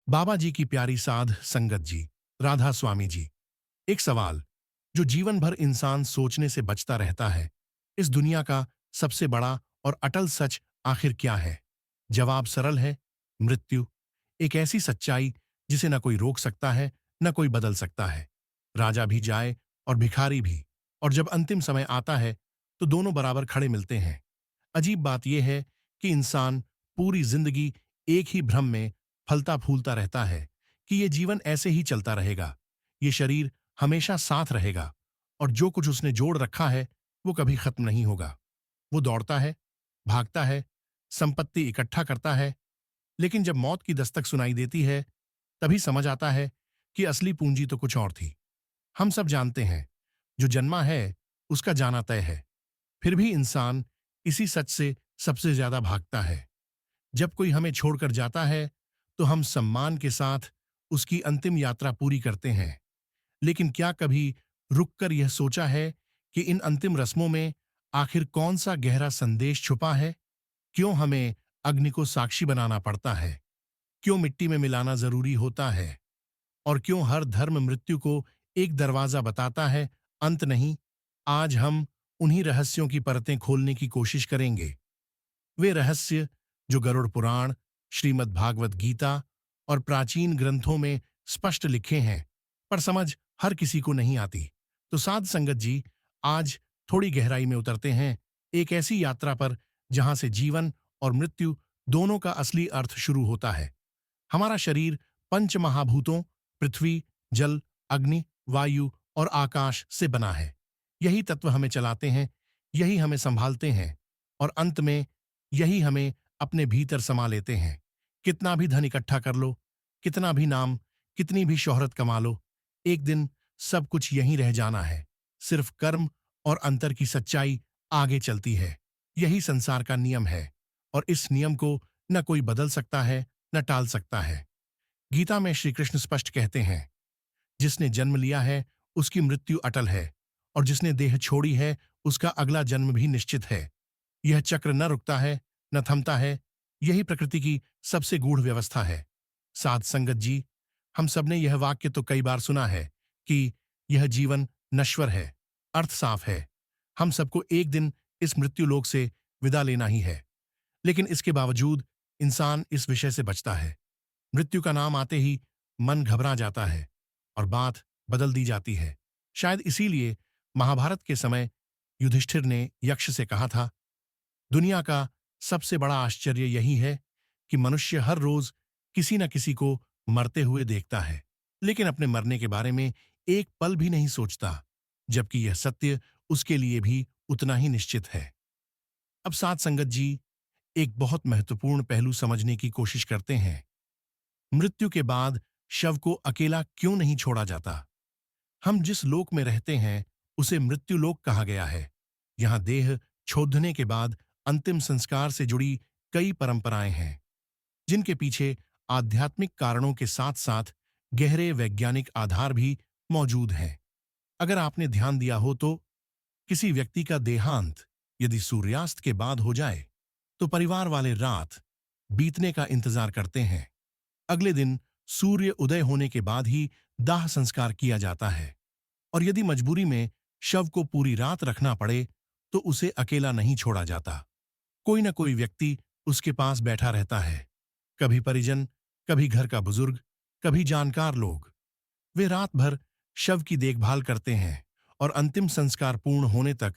बाबा जी की प्यारी साध संगत जी, राधा स्वामी जी। एक सवाल जो जीवन भर इंसान सोचने से बचता रहता है, इस दुनिया का सबसे बड़ा और अटल सच आखिर क्या है? जवाब सरल है, मृत्यु। एक ऐसी सच्चाई जिसे न कोई रोक सकता है, न कोई बदल सकता है। राजा भी जाए और भिखारी भी, और जब अंतिम समय आता है तो दोनों बराबर खड़े मिलते हैं। अजीब बात यह है कि इंसान पूरी जिंदगी एक ही भ्रम में फलता फूलता रहता है कि ये जीवन ऐसे ही चलता रहेगा, ये शरीर हमेशा साथ रहेगा, और जो कुछ उसने जोड़ रखा है वो कभी खत्म नहीं होगा। वो दौड़ता है, भागता है, संपत्ति इकट्ठा करता है, लेकिन जब मौत की दस्तक सुनाई देती है तभी समझ आता है कि असली पूंजी तो कुछ और थी। हम सब जानते हैं, जो जन्मा है उसका जाना तय है। फिर भी इंसान इसी सच से सबसे ज्यादा भागता है। जब कोई हमें छोड़कर जाता है तो हम सम्मान के साथ उसकी अंतिम यात्रा पूरी करते हैं, लेकिन क्या कभी रुककर यह सोचा है कि इन अंतिम रस्मों में आखिर कौन सा गहरा संदेश छुपा है? क्यों हमें अग्नि को साक्षी बनाना पड़ता है? क्यों मिट्टी में मिलाना जरूरी होता है? और क्यों हर धर्म मृत्यु को एक दरवाजा बताता है, अंत नहीं? आज हम उन्हीं रहस्यों की परतें खोलने की कोशिश करेंगे। वे रहस्य जो गरुड़ पुराण, श्रीमद् भागवत गीता और प्राचीन ग्रंथों में स्पष्ट लिखे हैं, पर समझ हर किसी को नहीं आती। तो साध संगत जी, आज थोड़ी गहराई में उतरते हैं, एक ऐसी यात्रा पर जहां से जीवन और मृत्यु दोनों का असली अर्थ शुरू होता है। हमारा शरीर पंच महाभूतों पृथ्वी, जल, अग्नि, वायु और आकाश से बना है। यही तत्व हमें चलाते हैं, यही हमें संभालते हैं, और अंत में यही हमें अपने भीतर समा लेते हैं। कितना भी धन इकट्ठा कर लो, कितना भी नाम, कितनी भी शोहरत कमा लो, एक दिन सब कुछ यहीं रह जाना है। सिर्फ कर्म और अंतर की सच्चाई आगे चलती है। यही संसार का नियम है, और इस नियम को न कोई बदल सकता है, न टाल सकता है। गीता में श्री कृष्ण स्पष्ट कहते हैं, जिसने जन्म लिया है उसकी मृत्यु अटल है, और जिसने देह छोड़ी है उसका अगला जन्म भी निश्चित है। यह चक्र न रुकता है, न थमता है। यही प्रकृति की सबसे गूढ़ व्यवस्था है। साध संगत जी, हम सबने यह वाक्य तो कई बार सुना है कि यह जीवन नश्वर है। अर्थ साफ है, हम सबको एक दिन इस मृत्यु लोक से विदा लेना ही है। लेकिन इसके बावजूद इंसान इस विषय से बचता है। मृत्यु का नाम आते ही मन घबरा जाता है और बात बदल दी जाती है। शायद इसीलिए महाभारत के समय युधिष्ठिर ने यक्ष से कहा था, दुनिया का सबसे बड़ा आश्चर्य यही है कि मनुष्य हर रोज किसी न किसी को मरते हुए देखता है, लेकिन अपने मरने के बारे में एक पल भी नहीं सोचता, जबकि यह सत्य उसके लिए भी उतना ही निश्चित है। अब साथ संगत जी, एक बहुत महत्वपूर्ण पहलू समझने की कोशिश करते हैं। मृत्यु के बाद शव को अकेला क्यों नहीं छोड़ा जाता? हम जिस लोक में रहते हैं उसे मृत्यु लोक कहा गया है। यहाँ देह छोड़ने के बाद अंतिम संस्कार से जुड़ी कई परंपराएं हैं, जिनके पीछे आध्यात्मिक कारणों के साथ साथ गहरे वैज्ञानिक आधार भी मौजूद हैं। अगर आपने ध्यान दिया हो तो किसी व्यक्ति का देहांत यदि सूर्यास्त के बाद हो जाए तो परिवार वाले रात बीतने का इंतजार करते हैं। अगले दिन सूर्य उदय होने के बाद ही दाह संस्कार किया जाता है, और यदि मजबूरी में शव को पूरी रात रखना पड़े तो उसे अकेला नहीं छोड़ा जाता। कोई न कोई व्यक्ति उसके पास बैठा रहता है, कभी परिजन, कभी घर का बुजुर्ग, कभी जानकार लोग। वे रात भर शव की देखभाल करते हैं और अंतिम संस्कार पूर्ण होने तक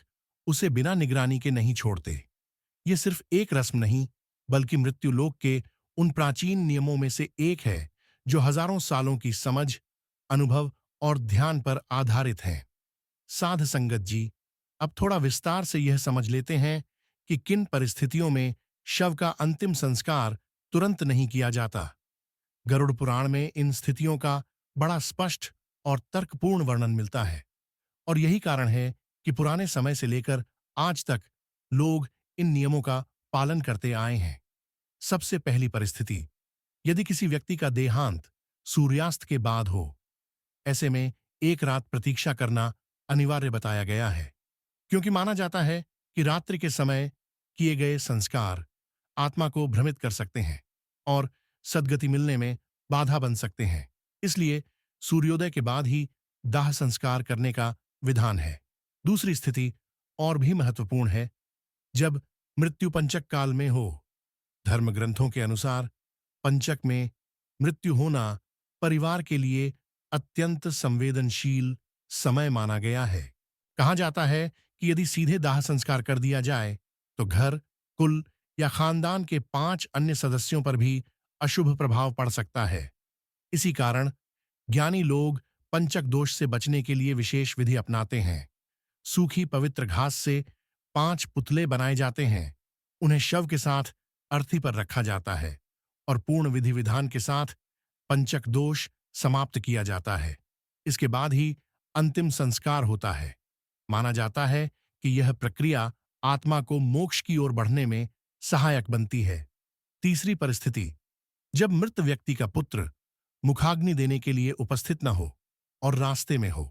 उसे बिना निगरानी के नहीं छोड़ते। ये सिर्फ एक रस्म नहीं, बल्कि मृत्युलोक के उन प्राचीन नियमों में से एक है जो हजारों सालों की समझ, अनुभव और ध्यान पर आधारित है। साध संगत जी, अब थोड़ा विस्तार से यह समझ लेते हैं कि किन परिस्थितियों में शव का अंतिम संस्कार तुरंत नहीं किया जाता। गरुड़ पुराण में इन स्थितियों का बड़ा स्पष्ट और तर्कपूर्ण वर्णन मिलता है, और यही कारण है कि पुराने समय से लेकर आज तक लोग इन नियमों का पालन करते आए हैं। सबसे पहली परिस्थिति, यदि किसी व्यक्ति का देहांत सूर्यास्त के बाद हो, ऐसे में एक रात प्रतीक्षा करना अनिवार्य बताया गया है, क्योंकि माना जाता है कि रात्रि के समय किए गए संस्कार आत्मा को भ्रमित कर सकते हैं और सद्गति मिलने में बाधा बन सकते हैं। इसलिए सूर्योदय के बाद ही दाह संस्कार करने का विधान है। दूसरी स्थिति और भी महत्वपूर्ण है, जब मृत्यु पंचक काल में हो। धर्म ग्रंथों के अनुसार पंचक में मृत्यु होना परिवार के लिए अत्यंत संवेदनशील समय माना गया है। कहा जाता है कि यदि सीधे दाह संस्कार कर दिया जाए तो घर, कुल या खानदान के 5 अन्य सदस्यों पर भी अशुभ प्रभाव पड़ सकता है। इसी कारण ज्ञानी लोग पंचक दोष से बचने के लिए विशेष विधि अपनाते हैं। सूखी पवित्र घास से 5 पुतले बनाए जाते हैं। उन्हें शव के साथ अर्थी पर रखा जाता है और पूर्ण विधि विधान के साथ पंचक दोष समाप्त किया जाता है। इसके बाद ही अंतिम संस्कार होता है। माना जाता है कि यह प्रक्रिया आत्मा को मोक्ष की ओर बढ़ने में सहायक बनती है। तीसरी परिस्थिति, जब मृत व्यक्ति का पुत्र मुखाग्नि देने के लिए उपस्थित न हो और रास्ते में हो।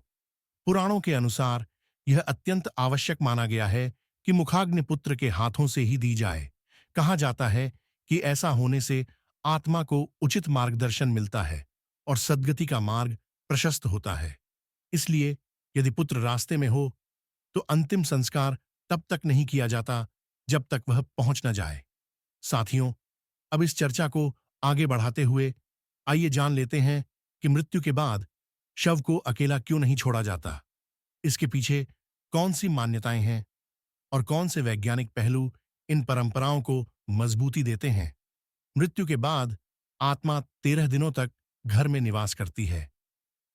पुराणों के अनुसार यह अत्यंत आवश्यक माना गया है कि मुखाग्नि पुत्र के हाथों से ही दी जाए। कहा जाता है कि ऐसा होने से आत्मा को उचित मार्गदर्शन मिलता है और सद्गति का मार्ग प्रशस्त होता है। इसलिए यदि पुत्र रास्ते में हो तो अंतिम संस्कार तब तक नहीं किया जाता जब तक वह पहुंच न जाए। साथियों, अब इस चर्चा को आगे बढ़ाते हुए आइए जान लेते हैं कि मृत्यु के बाद शव को अकेला क्यों नहीं छोड़ा जाता। इसके पीछे कौन सी मान्यताएं हैं और कौन से वैज्ञानिक पहलू इन परंपराओं को मजबूती देते हैं। मृत्यु के बाद आत्मा 13 दिनों तक घर में निवास करती है।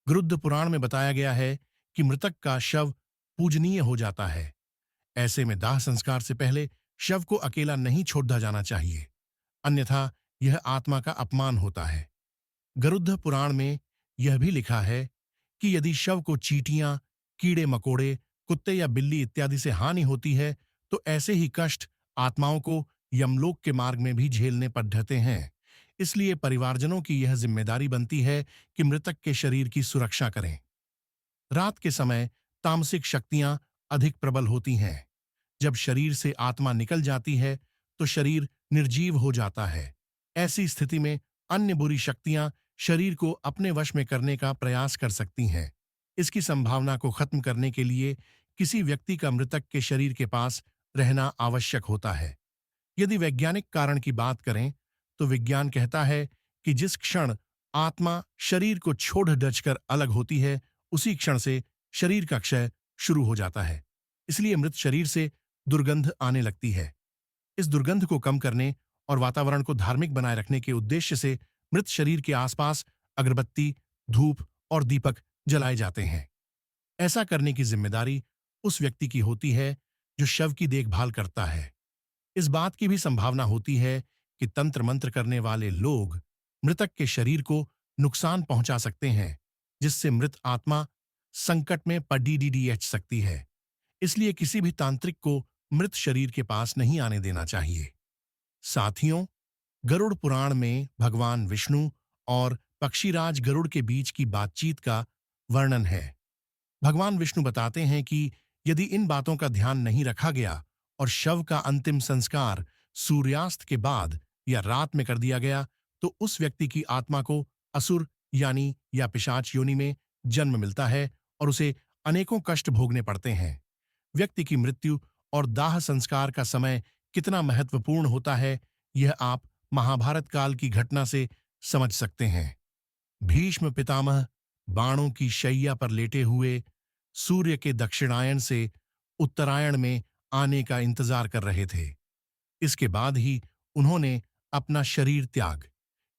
गरुड़ पुराण में बताया गया है कि मृतक का शव पूजनीय हो जाता है। ऐसे में दाह संस्कार से पहले शव को अकेला नहीं छोड़ा जाना चाहिए, अन्यथा यह आत्मा का अपमान होता है। गरुड़ पुराण में यह भी लिखा है कि यदि शव को चींटियां, कीड़े मकोड़े, कुत्ते या बिल्ली इत्यादि से हानि होती है तो ऐसे ही कष्ट आत्माओं को यमलोक के मार्ग में भी झेलने पड़ते हैं। इसलिए परिवारजनों की यह जिम्मेदारी बनती है कि मृतक के शरीर की सुरक्षा करें। रात के समय तामसिक शक्तियां अधिक प्रबल होती हैं। जब शरीर से आत्मा निकल जाती है तो शरीर निर्जीव हो जाता है। ऐसी स्थिति में अन्य बुरी शक्तियां शरीर को अपने वश में करने का प्रयास कर सकती हैं। इसकी संभावना को खत्म करने के लिए किसी व्यक्ति का मृतक के शरीर के पास रहना आवश्यक होता है। यदि वैज्ञानिक कारण की बात करें तो विज्ञान कहता है कि जिस क्षण आत्मा शरीर को छोड़ डचकर अलग होती है उसी क्षण से शरीर का क्षय शुरू हो जाता है। इसलिए मृत शरीर से दुर्गंध आने लगती है। इस दुर्गंध को कम करने और वातावरण को धार्मिक बनाए रखने के उद्देश्य से मृत शरीर के आसपास अगरबत्ती, धूप और दीपक जलाए जाते हैं। ऐसा करने की जिम्मेदारी उस व्यक्ति की होती है जो शव की देखभाल करता है। इस बात की भी संभावना होती है कि तंत्र मंत्र करने वाले लोग मृतक के शरीर को नुकसान पहुंचा सकते हैं, जिससे मृत आत्मा संकट में पड़ सकती है। इसलिए किसी भी तांत्रिक को मृत शरीर के पास नहीं आने देना चाहिए। साथियों, गरुड़ पुराण में भगवान विष्णु और पक्षीराज गरुड़ के बीच की बातचीत का वर्णन है। भगवान विष्णु बताते हैं कि यदि इन बातों का ध्यान नहीं रखा गया और शव का अंतिम संस्कार सूर्यास्त के बाद या रात में कर दिया गया तो उस व्यक्ति की आत्मा को असुर यानी या पिशाच योनि में जन्म मिलता है और उसे अनेकों कष्ट भोगने पड़ते हैं। व्यक्ति की मृत्यु और दाह संस्कार का समय कितना महत्वपूर्ण होता है, यह आप महाभारत काल की घटना से समझ सकते हैं। भीष्म पितामह बाणों की शैया पर लेटे हुए सूर्य के दक्षिणायन से उत्तरायण में आने का इंतजार कर रहे थे। इसके बाद ही उन्होंने अपना शरीर त्याग,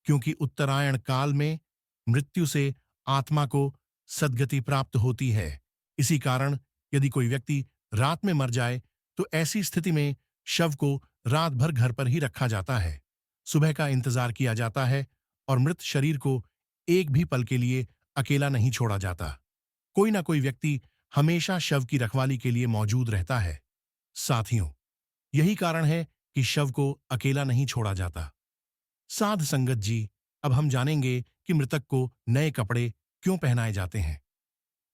क्योंकि उत्तरायण काल में मृत्यु से आत्मा को सद्गति प्राप्त होती है। इसी कारण यदि कोई व्यक्ति रात में मर जाए तो ऐसी स्थिति में शव को रात भर घर पर ही रखा जाता है। सुबह का इंतजार किया जाता है और मृत शरीर को एक भी पल के लिए अकेला नहीं छोड़ा जाता। कोई ना कोई व्यक्ति हमेशा शव की रखवाली के लिए मौजूद रहता है। साथियों, यही कारण है कि शव को अकेला नहीं छोड़ा जाता। साध संगत जी, अब हम जानेंगे कि मृतक को नए कपड़े क्यों पहनाए जाते हैं।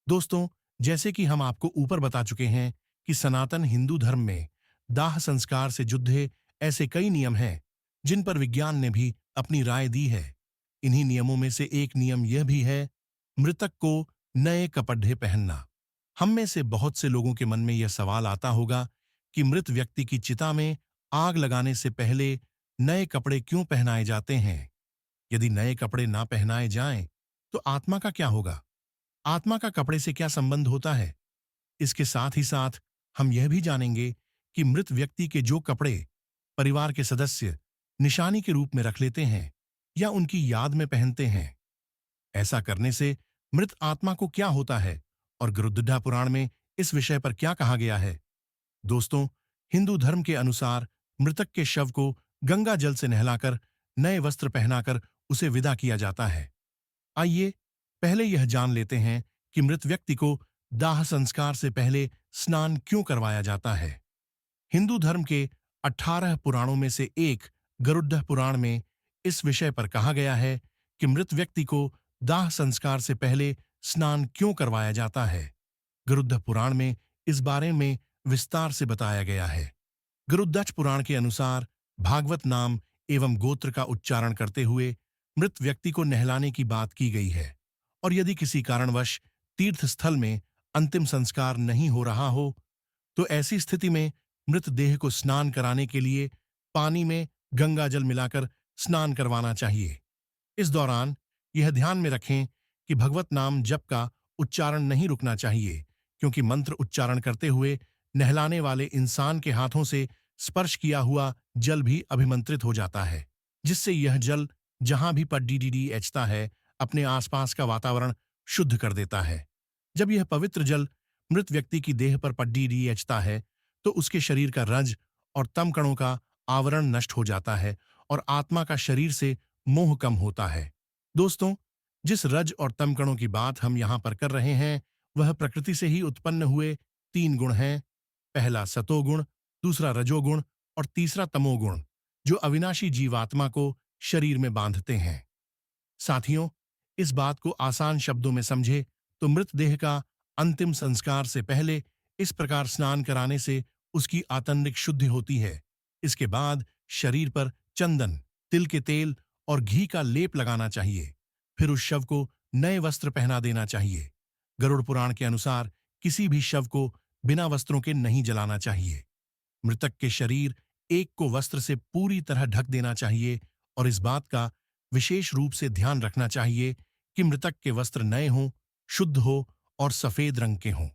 दोस्तों, जैसे कि हम आपको ऊपर बता चुके हैं कि सनातन हिंदू धर्म में दाह संस्कार से जुड़े ऐसे कई नियम हैं जिन पर विज्ञान ने भी अपनी राय दी है। इन्हीं नियमों में से एक नियम यह भी है, मृतक को नए कपड़े पहनना। हम में से बहुत से लोगों के मन में यह सवाल आता होगा कि मृत व्यक्ति की चिता में आग लगाने से पहले नए कपड़े क्यों पहनाए जाते हैं? यदि नए कपड़े ना पहनाए जाएं, तो आत्मा का क्या होगा? आत्मा का कपड़े से क्या संबंध होता है? इसके साथ ही साथ हम यह भी जानेंगे कि मृत व्यक्ति के जो कपड़े परिवार के सदस्य निशानी के रूप में रख लेते हैं या उनकी याद में पहनते हैं, ऐसा करने से मृत आत्मा को क्या होता है और गरुड़ध्वजा पुराण में इस विषय पर क्या कहा गया है? दोस्तों, हिंदू धर्म के अनुसार मृतक के शव को गंगा जल से नहलाकर नए वस्त्र पहनाकर उसे विदा किया जाता है। आइए पहले यह जान लेते हैं कि मृत व्यक्ति को दाह संस्कार से पहले स्नान क्यों करवाया जाता है। हिंदू धर्म के 18 पुराणों में से एक गरुड़ पुराण में इस विषय पर कहा गया है कि मृत व्यक्ति को दाह संस्कार से पहले स्नान क्यों करवाया जाता है। गरुड़ पुराण में इस बारे में विस्तार से बताया गया है। गरुड़ध्वज पुराण के अनुसार भागवत नाम एवं गोत्र का उच्चारण करते हुए मृत व्यक्ति को नहलाने की बात की गई है, और यदि किसी कारणवश तीर्थ स्थल में अंतिम संस्कार नहीं हो रहा हो, तो ऐसी स्थिति में मृतदेह को स्नान कराने के लिए पानी में गंगा जल मिलाकर स्नान करवाना चाहिए। इस दौरान यह ध्यान में रखें कि भगवत नाम जप का उच्चारण नहीं रुकना चाहिए, क्योंकि मंत्र उच्चारण करते हुए नहलाने वाले इंसान के हाथों से स्पर्श किया हुआ जल भी अभिमंत्रित हो जाता है, जिससे यह जल जहां भी पड्डीडीएचता है, अपने आसपास का वातावरण शुद्ध कर देता है। जब यह पवित्र जल मृत व्यक्ति की देह पर पड्डीडीएचता है, तो उसके शरीर का रज और तम कणों का आवरण नष्ट हो जाता है और आत्मा का शरीर से मोह कम होता है। दोस्तों, जिस रज और तम कणों की बात हम यहाँ पर कर रहे हैं, वह प्रकृति से ही उत्पन्न हुए 3 गुण हैं। पहला सतोगुण, दूसरा रजोगुण और तीसरा तमोगुण, जो अविनाशी जीवात्मा को शरीर में बांधते हैं। साथियों, इस बात को आसान शब्दों में समझे तो मृतदेह का अंतिम संस्कार से पहले इस प्रकार स्नान कराने से उसकी आतंरिक शुद्धि होती है। इसके बाद शरीर पर चंदन, तिल के तेल और घी का लेप लगाना चाहिए। फिर उस शव को नए वस्त्र पहना देना चाहिए। गरुड़ पुराण के अनुसार किसी भी शव को बिना वस्त्रों के नहीं जलाना चाहिए। मृतक के शरीर एक को वस्त्र से पूरी तरह ढक देना चाहिए, और इस बात का विशेष रूप से ध्यान रखना चाहिए कि मृतक के वस्त्र नए हों, शुद्ध हो और सफेद रंग के हों।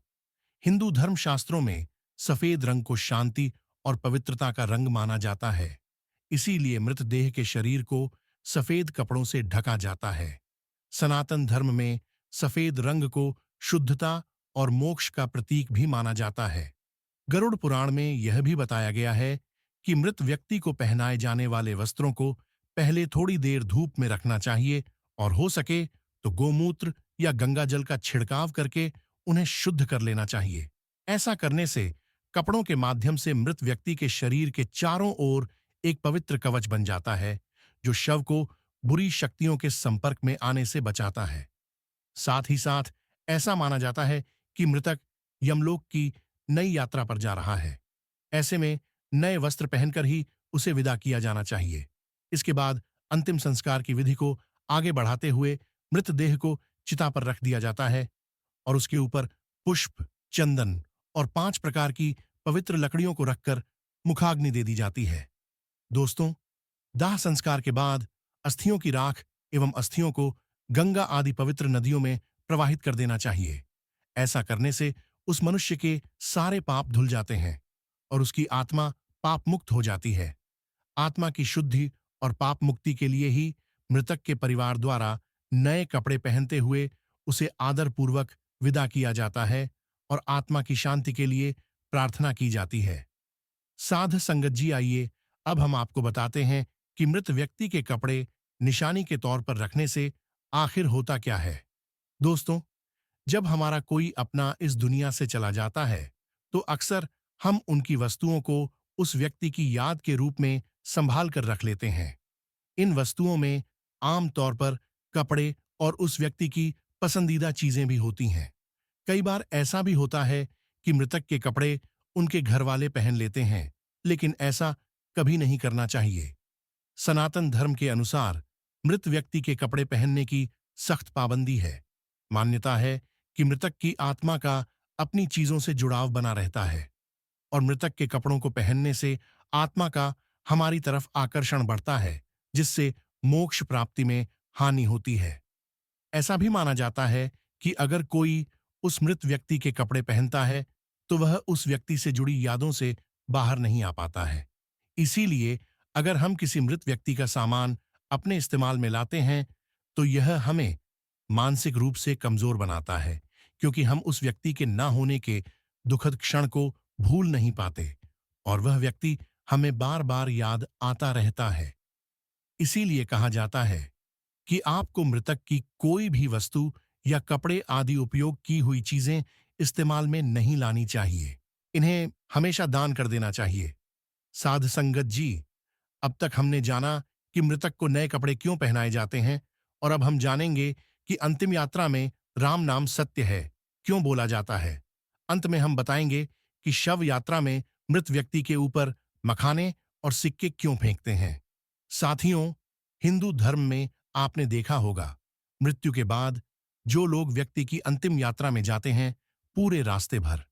हिंदू धर्म शास्त्रों में सफेद रंग को शांति और पवित्रता का रंग माना जाता है। इसीलिए मृतदेह के शरीर को सफेद कपड़ों से ढका जाता है। सनातन धर्म में सफेद रंग को शुद्धता और मोक्ष का प्रतीक भी माना जाता है। गरुड़ पुराण में यह भी बताया गया है कि मृत व्यक्ति को पहनाए जाने वाले वस्त्रों को पहले थोड़ी देर धूप में रखना चाहिए, और हो सके तो गोमूत्र या गंगा जल का छिड़काव करके उन्हें शुद्ध कर लेना चाहिए। ऐसा करने से कपड़ों के माध्यम से मृत व्यक्ति के शरीर के चारों ओर एक पवित्र कवच बन जाता है, जो शव को बुरी शक्तियों के संपर्क में आने से बचाता है। साथ ही साथ ऐसा माना जाता है कि मृतक यमलोक की नई यात्रा पर जा रहा है। ऐसे में नए वस्त्र पहनकर ही उसे विदा किया जाना चाहिए। इसके बाद अंतिम संस्कार की विधि को आगे बढ़ाते हुए मृतदेह को चिता पर रख दिया जाता है, और उसके ऊपर पुष्प, चंदन और 5 प्रकार की पवित्र लकड़ियों को रखकर मुखाग्नि दे दी जाती है। दोस्तों, दाह संस्कार के बाद अस्थियों की राख एवं अस्थियों को गंगा आदि पवित्र नदियों में प्रवाहित कर देना चाहिए। ऐसा करने से उस मनुष्य के सारे पाप धुल जाते हैं और उसकी आत्मा पाप मुक्त हो जाती है। आत्मा की शुद्धि और पाप मुक्ति के लिए ही मृतक के परिवार द्वारा नए कपड़े पहनते हुए उसे आदरपूर्वक विदा किया जाता है और आत्मा की शांति के लिए प्रार्थना की जाती है। साध संगत जी, आइए अब हम आपको बताते हैं कि मृत व्यक्ति के कपड़े निशानी के तौर पर रखने से आखिर होता क्या है। दोस्तों, जब हमारा कोई अपना इस दुनिया से चला जाता है, तो अक्सर हम उनकी वस्तुओं को उस व्यक्ति की याद के रूप में संभाल कर रख लेते हैं। इन वस्तुओं में आम तौर पर कपड़े और उस व्यक्ति की पसंदीदा चीजें भी होती हैं। कई बार ऐसा भी होता है कि मृतक के कपड़े उनके घर वाले पहन लेते हैं, लेकिन ऐसा कभी नहीं करना चाहिए। सनातन धर्म के अनुसार मृत व्यक्ति के कपड़े पहनने की सख्त पाबंदी है। मान्यता है कि मृतक की आत्मा का अपनी चीजों से जुड़ाव बना रहता है और मृतक के कपड़ों को पहनने से आत्मा का हमारी तरफ आकर्षण बढ़ता है, जिससे मोक्ष प्राप्ति में हानि होती है। ऐसा भी माना जाता है कि अगर कोई उस मृत व्यक्ति के कपड़े पहनता है तो वह उस व्यक्ति से जुड़ी यादों से बाहर नहीं आ पाता है। इसीलिए अगर हम किसी मृत व्यक्ति का सामान अपने इस्तेमाल में लाते हैं तो यह हमें मानसिक रूप से कमजोर बनाता है, क्योंकि हम उस व्यक्ति के न होने के दुखद क्षण को भूल नहीं पाते और वह व्यक्ति हमें बार बार याद आता रहता है। इसीलिए कहा जाता है कि आपको मृतक की कोई भी वस्तु या कपड़े आदि उपयोग की हुई चीजें इस्तेमाल में नहीं लानी चाहिए। इन्हें हमेशा दान कर देना चाहिए। साध संगत जी, अब तक हमने जाना कि मृतक को नए कपड़े क्यों पहनाए जाते हैं और अब हम जानेंगे कि अंतिम यात्रा में राम नाम सत्य है क्यों बोला जाता है। अंत में हम बताएंगे कि शव यात्रा में मृत व्यक्ति के ऊपर मखाने और सिक्के क्यों फेंकते हैं। साथियों, हिंदू धर्म में आपने देखा होगा, मृत्यु के बाद जो लोग व्यक्ति की अंतिम यात्रा में जाते हैं, पूरे रास्ते भर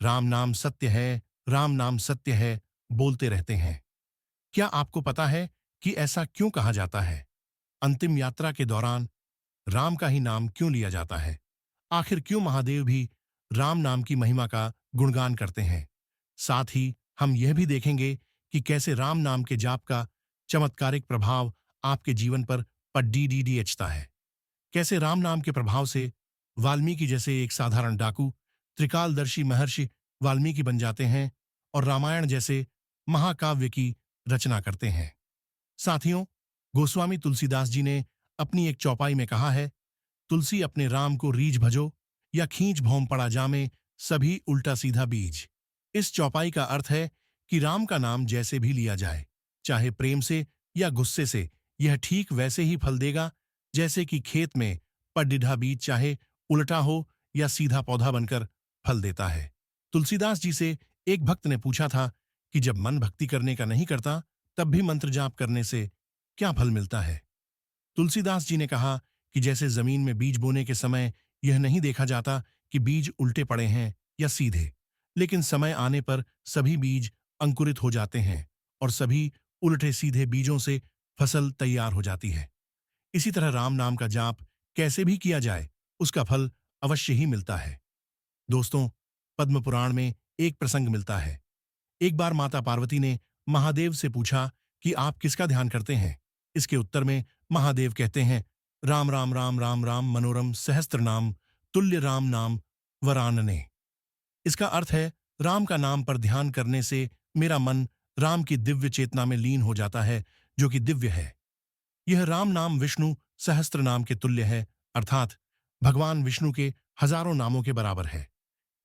राम नाम सत्य है, राम नाम सत्य है बोलते रहते हैं। क्या आपको पता है कि ऐसा क्यों कहा जाता है? अंतिम यात्रा के दौरान राम का ही नाम क्यों लिया जाता है? आखिर क्यों महादेव भी राम नाम की महिमा का गुणगान करते हैं? साथ ही हम यह भी देखेंगे कि कैसे राम नाम के जाप का चमत्कारिक प्रभाव आपके जीवन पर पड्डीडीडीएचता है। कैसे राम नाम के प्रभाव से वाल्मीकि जैसे एक साधारण डाकू त्रिकालदर्शी महर्षि वाल्मीकि बन जाते हैं और रामायण जैसे महाकाव्य की रचना करते हैं। साथियों, गोस्वामी तुलसीदास जी ने अपनी एक चौपाई में कहा है, तुलसी अपने राम को रीझ भजो या खींच भौम पड़ा जामे, सभी उल्टा सीधा बीज। इस चौपाई का अर्थ है कि राम का नाम जैसे भी लिया जाए, चाहे प्रेम से या गुस्से से, यह ठीक वैसे ही फल देगा जैसे कि खेत में पडिढ़ा बीज चाहे उल्टा हो या सीधा पौधा बनकर फल देता है। तुलसीदास जी से एक भक्त ने पूछा था कि जब मन भक्ति करने का नहीं करता तब भी मंत्र जाप करने से क्या फल मिलता है? तुलसीदास जी ने कहा कि जैसे जमीन में बीज बोने के समय यह नहीं देखा जाता कि बीज उल्टे पड़े हैं या सीधे, लेकिन समय आने पर सभी बीज अंकुरित हो जाते हैं और सभी उल्टे सीधे बीजों से फसल तैयार हो जाती है। इसी तरह राम नाम का जाप कैसे भी किया जाए, उसका फल अवश्य ही मिलता है। दोस्तों, पद्म पुराण में एक प्रसंग मिलता है। एक बार माता पार्वती ने महादेव से पूछा कि आप किसका ध्यान करते हैं? इसके उत्तर में महादेव कहते हैं, राम राम राम राम राम मनोरम सहस्त्र नाम तुल्य राम नाम वरानने। इसका अर्थ है, राम का नाम पर ध्यान करने से मेरा मन राम की दिव्य चेतना में लीन हो जाता है, जो कि दिव्य है। यह राम नाम विष्णु सहस्त्र नाम के तुल्य है, अर्थात भगवान विष्णु के हजारों नामों के बराबर है।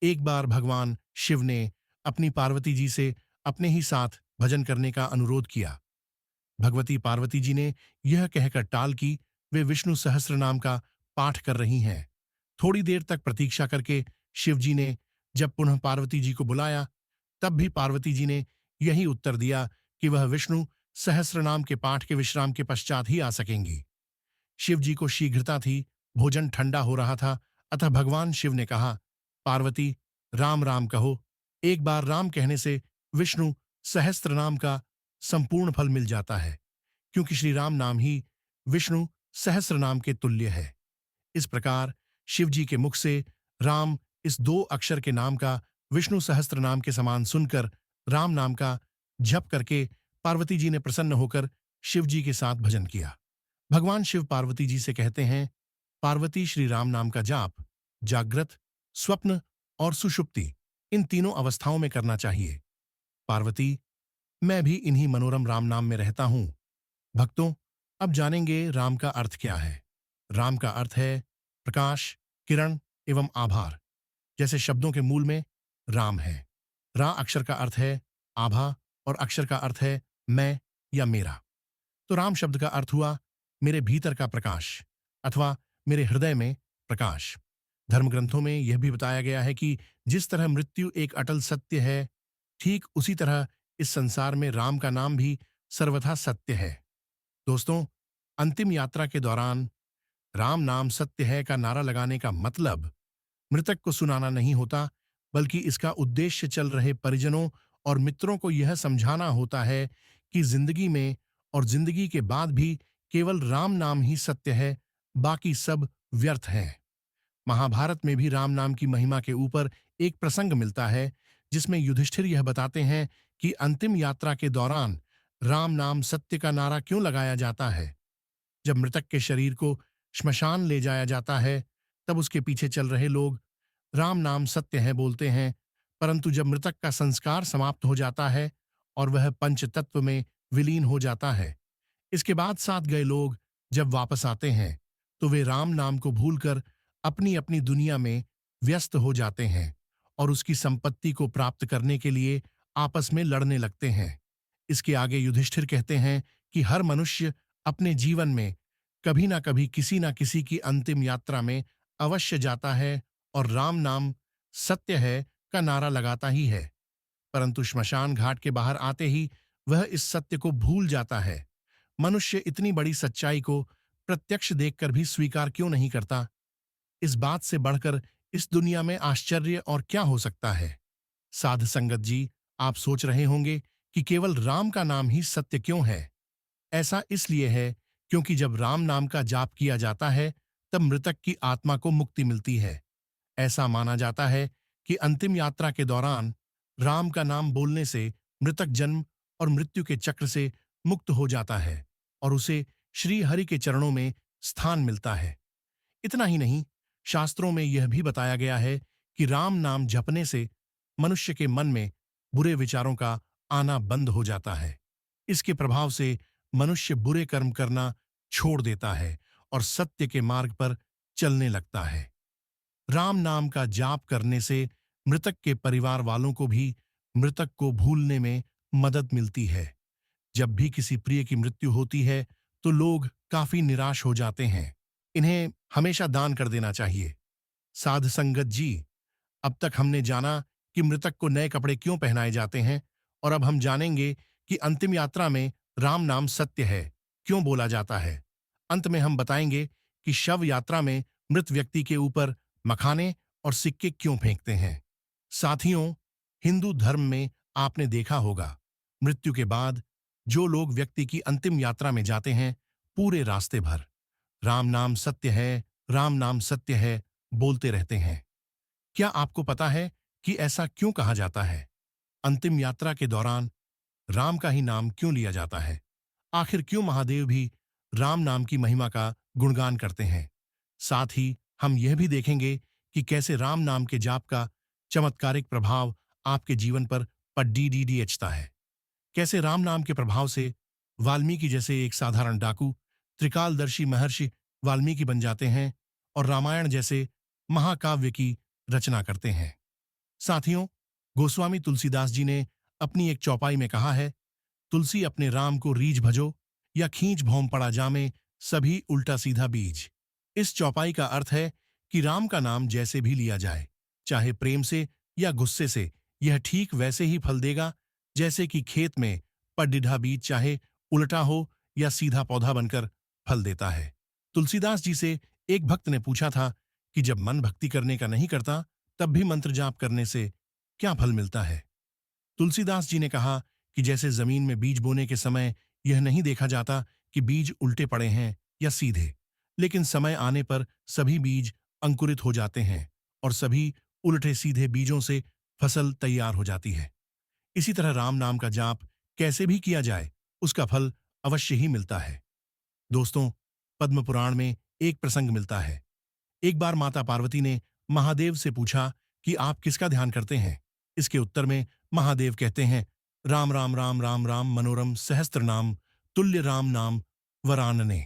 एक बार भगवान शिव ने अपनी पार्वती जी से अपने ही साथ भजन करने का अनुरोध किया। भगवती पार्वती जी ने यह कहकर टाल कि वे विष्णु सहस्त्र नाम का पाठ कर रही हैं। थोड़ी देर तक प्रतीक्षा करके शिव जी ने जब पुनः पार्वती जी को बुलाया, तब भी पार्वती जी ने यही उत्तर दिया कि वह विष्णु सहस्त्र नाम के पाठ के विश्राम के पश्चात ही आ सकेंगी। शिव जी को शीघ्रता थी, भोजन ठंडा हो रहा था, अतः भगवान शिव ने कहा, पार्वती राम राम कहो। एक बार राम कहने से विष्णु सहस्त्र नाम का संपूर्ण फल मिल जाता है, क्योंकि श्री राम नाम ही विष्णु सहस्त्र नाम के तुल्य है। इस प्रकार शिव जी के मुख से राम इस दो अक्षर के नाम का विष्णु सहस्त्र नाम के समान सुनकर राम नाम का जप करके पार्वती जी ने प्रसन्न होकर शिव जी के साथ भजन किया। भगवान शिव पार्वती जी से कहते हैं, पार्वती श्री राम नाम का जाप जागृत, स्वप्न और सुषुप्ति इन तीनों अवस्थाओं में करना चाहिए। पार्वती, मैं भी इन्हीं मनोरम राम नाम में रहता हूं। भक्तों, अब जानेंगे राम का अर्थ क्या है। राम का अर्थ है प्रकाश, किरण एवं आभार। जैसे शब्दों के मूल में राम है। रा अक्षर का अर्थ है आभा और अक्षर का अर्थ है मैं या मेरा। तो राम शब्द का अर्थ हुआ मेरे भीतर का प्रकाश अथवा मेरे हृदय में प्रकाश। धर्म ग्रंथों में यह भी बताया गया है कि जिस तरह मृत्यु एक अटल सत्य है, ठीक उसी तरह इस संसार में राम का नाम भी सर्वथा सत्य है। दोस्तों, अंतिम यात्रा के दौरान राम नाम सत्य है का नारा लगाने का मतलब मृतक को सुनाना नहीं होता, बल्कि इसका उद्देश्य चल रहे परिजनों और मित्रों को यह समझाना होता है कि जिंदगी में और जिंदगी के बाद भी केवल राम नाम ही सत्य है, बाकी सब व्यर्थ है। महाभारत में भी राम नाम की महिमा के ऊपर एक प्रसंग मिलता है, जिसमें युधिष्ठिर यह बताते हैं कि अंतिम यात्रा के दौरान राम नाम सत्य का नारा क्यों लगाया जाता है। जब मृतक के शरीर को श्मशान ले जाया जाता है, तब उसके पीछे चल रहे लोग राम नाम सत्य है बोलते हैं, परंतु जब मृतक का संस्कार समाप्त हो जाता है और वह पंच तत्व में विलीन हो जाता है, इसके बाद साथ गए लोग जब वापस आते हैं, तो वे राम नाम को भूलकर अपनी अपनी दुनिया में व्यस्त हो जाते हैं और उसकी संपत्ति को प्राप्त करने के लिए आपस में लड़ने लगते हैं। इसके आगे युधिष्ठिर कहते हैं कि हर मनुष्य अपने जीवन में कभी ना कभी किसी ना किसी की अंतिम यात्रा में अवश्य जाता है और राम नाम सत्य है का नारा लगाता ही है, परंतु श्मशान घाट के बाहर आते ही वह इस सत्य को भूल जाता है। मनुष्य इतनी बड़ी सच्चाई को प्रत्यक्ष देखकर भी स्वीकार क्यों नहीं करता? इस बात से बढ़कर इस दुनिया में आश्चर्य और क्या हो सकता है? साध संगत जी, आप सोच रहे होंगे कि केवल राम का नाम ही सत्य क्यों है। ऐसा इसलिए है क्योंकि जब राम नाम का जाप किया जाता है, तब मृतक की आत्मा को मुक्ति मिलती है। ऐसा माना जाता है कि अंतिम यात्रा के दौरान राम का नाम बोलने से मृतक जन्म और मृत्यु के चक्र से मुक्त हो जाता है और उसे श्री हरि के चरणों में स्थान मिलता है। इतना ही नहीं, शास्त्रों में यह भी बताया गया है कि राम नाम जपने से मनुष्य के मन में बुरे विचारों का आना बंद हो जाता है। इसके प्रभाव से मनुष्य बुरे कर्म करना छोड़ देता है और सत्य के मार्ग पर चलने लगता है। राम नाम का जाप करने से मृतक के परिवार वालों को भी मृतक को भूलने में मदद मिलती है। जब भी किसी प्रिय की मृत्यु होती है, तो लोग काफी निराश हो जाते हैं। इन्हें हमेशा दान कर देना चाहिए। साध संगत जी, अब तक हमने जाना कि मृतक को नए कपड़े क्यों पहनाए जाते हैं, और अब हम जानेंगे कि अंतिम यात्रा में राम नाम सत्य है क्यों बोला जाता है। अंत में हम बताएंगे कि शव यात्रा में मृत व्यक्ति के ऊपर मखाने और सिक्के क्यों फेंकते हैं। साथियों, हिंदू धर्म में आपने देखा होगा, मृत्यु के बाद जो लोग व्यक्ति की अंतिम यात्रा में जाते हैं, पूरे रास्ते भर राम नाम सत्य है, राम नाम सत्य है बोलते रहते हैं। क्या आपको पता है कि ऐसा क्यों कहा जाता है? अंतिम यात्रा के दौरान राम का ही नाम क्यों लिया जाता है? आखिर क्यों महादेव भी राम नाम की महिमा का गुणगान करते हैं? साथ ही हम यह भी देखेंगे कि कैसे राम नाम के जाप का चमत्कारिक प्रभाव आपके जीवन पर पड्डीडीडीएचता है। कैसे राम नाम के प्रभाव से वाल्मीकि जैसे एक साधारण डाकू त्रिकालदर्शी महर्षि वाल्मीकि बन जाते हैं और रामायण जैसे महाकाव्य की रचना करते हैं। साथियों, गोस्वामी तुलसीदास जी ने अपनी एक चौपाई में कहा है, तुलसी अपने राम को रीझ भजो या खींच भौम पड़ा जामे, सभी उल्टा सीधा बीज। इस चौपाई का अर्थ है कि राम का नाम जैसे भी लिया जाए, चाहे प्रेम से या गुस्से से, यह ठीक वैसे ही फल देगा जैसे कि खेत में पडिढ़ा बीज चाहे उल्टा हो या सीधा पौधा बनकर फल देता है। तुलसीदास जी से एक भक्त ने पूछा था कि जब मन भक्ति करने का नहीं करता, तब भी मंत्र जाप करने से क्या फल मिलता है? तुलसीदास जी ने कहा कि जैसे जमीन में बीज बोने के समय यह नहीं देखा जाता कि बीज उल्टे पड़े हैं या सीधे, लेकिन समय आने पर सभी बीज अंकुरित हो जाते हैं और सभी उल्टे सीधे बीजों से फसल तैयार हो जाती है। इसी तरह राम नाम का जाप कैसे भी किया जाए, उसका फल अवश्य ही मिलता है। दोस्तों, पद्म पुराण में एक प्रसंग मिलता है। एक बार माता पार्वती ने महादेव से पूछा कि आप किसका ध्यान करते हैं? इसके उत्तर में महादेव कहते हैं, राम राम राम राम राम मनोरम सहस्त्र नाम तुल्य राम नाम वरानने।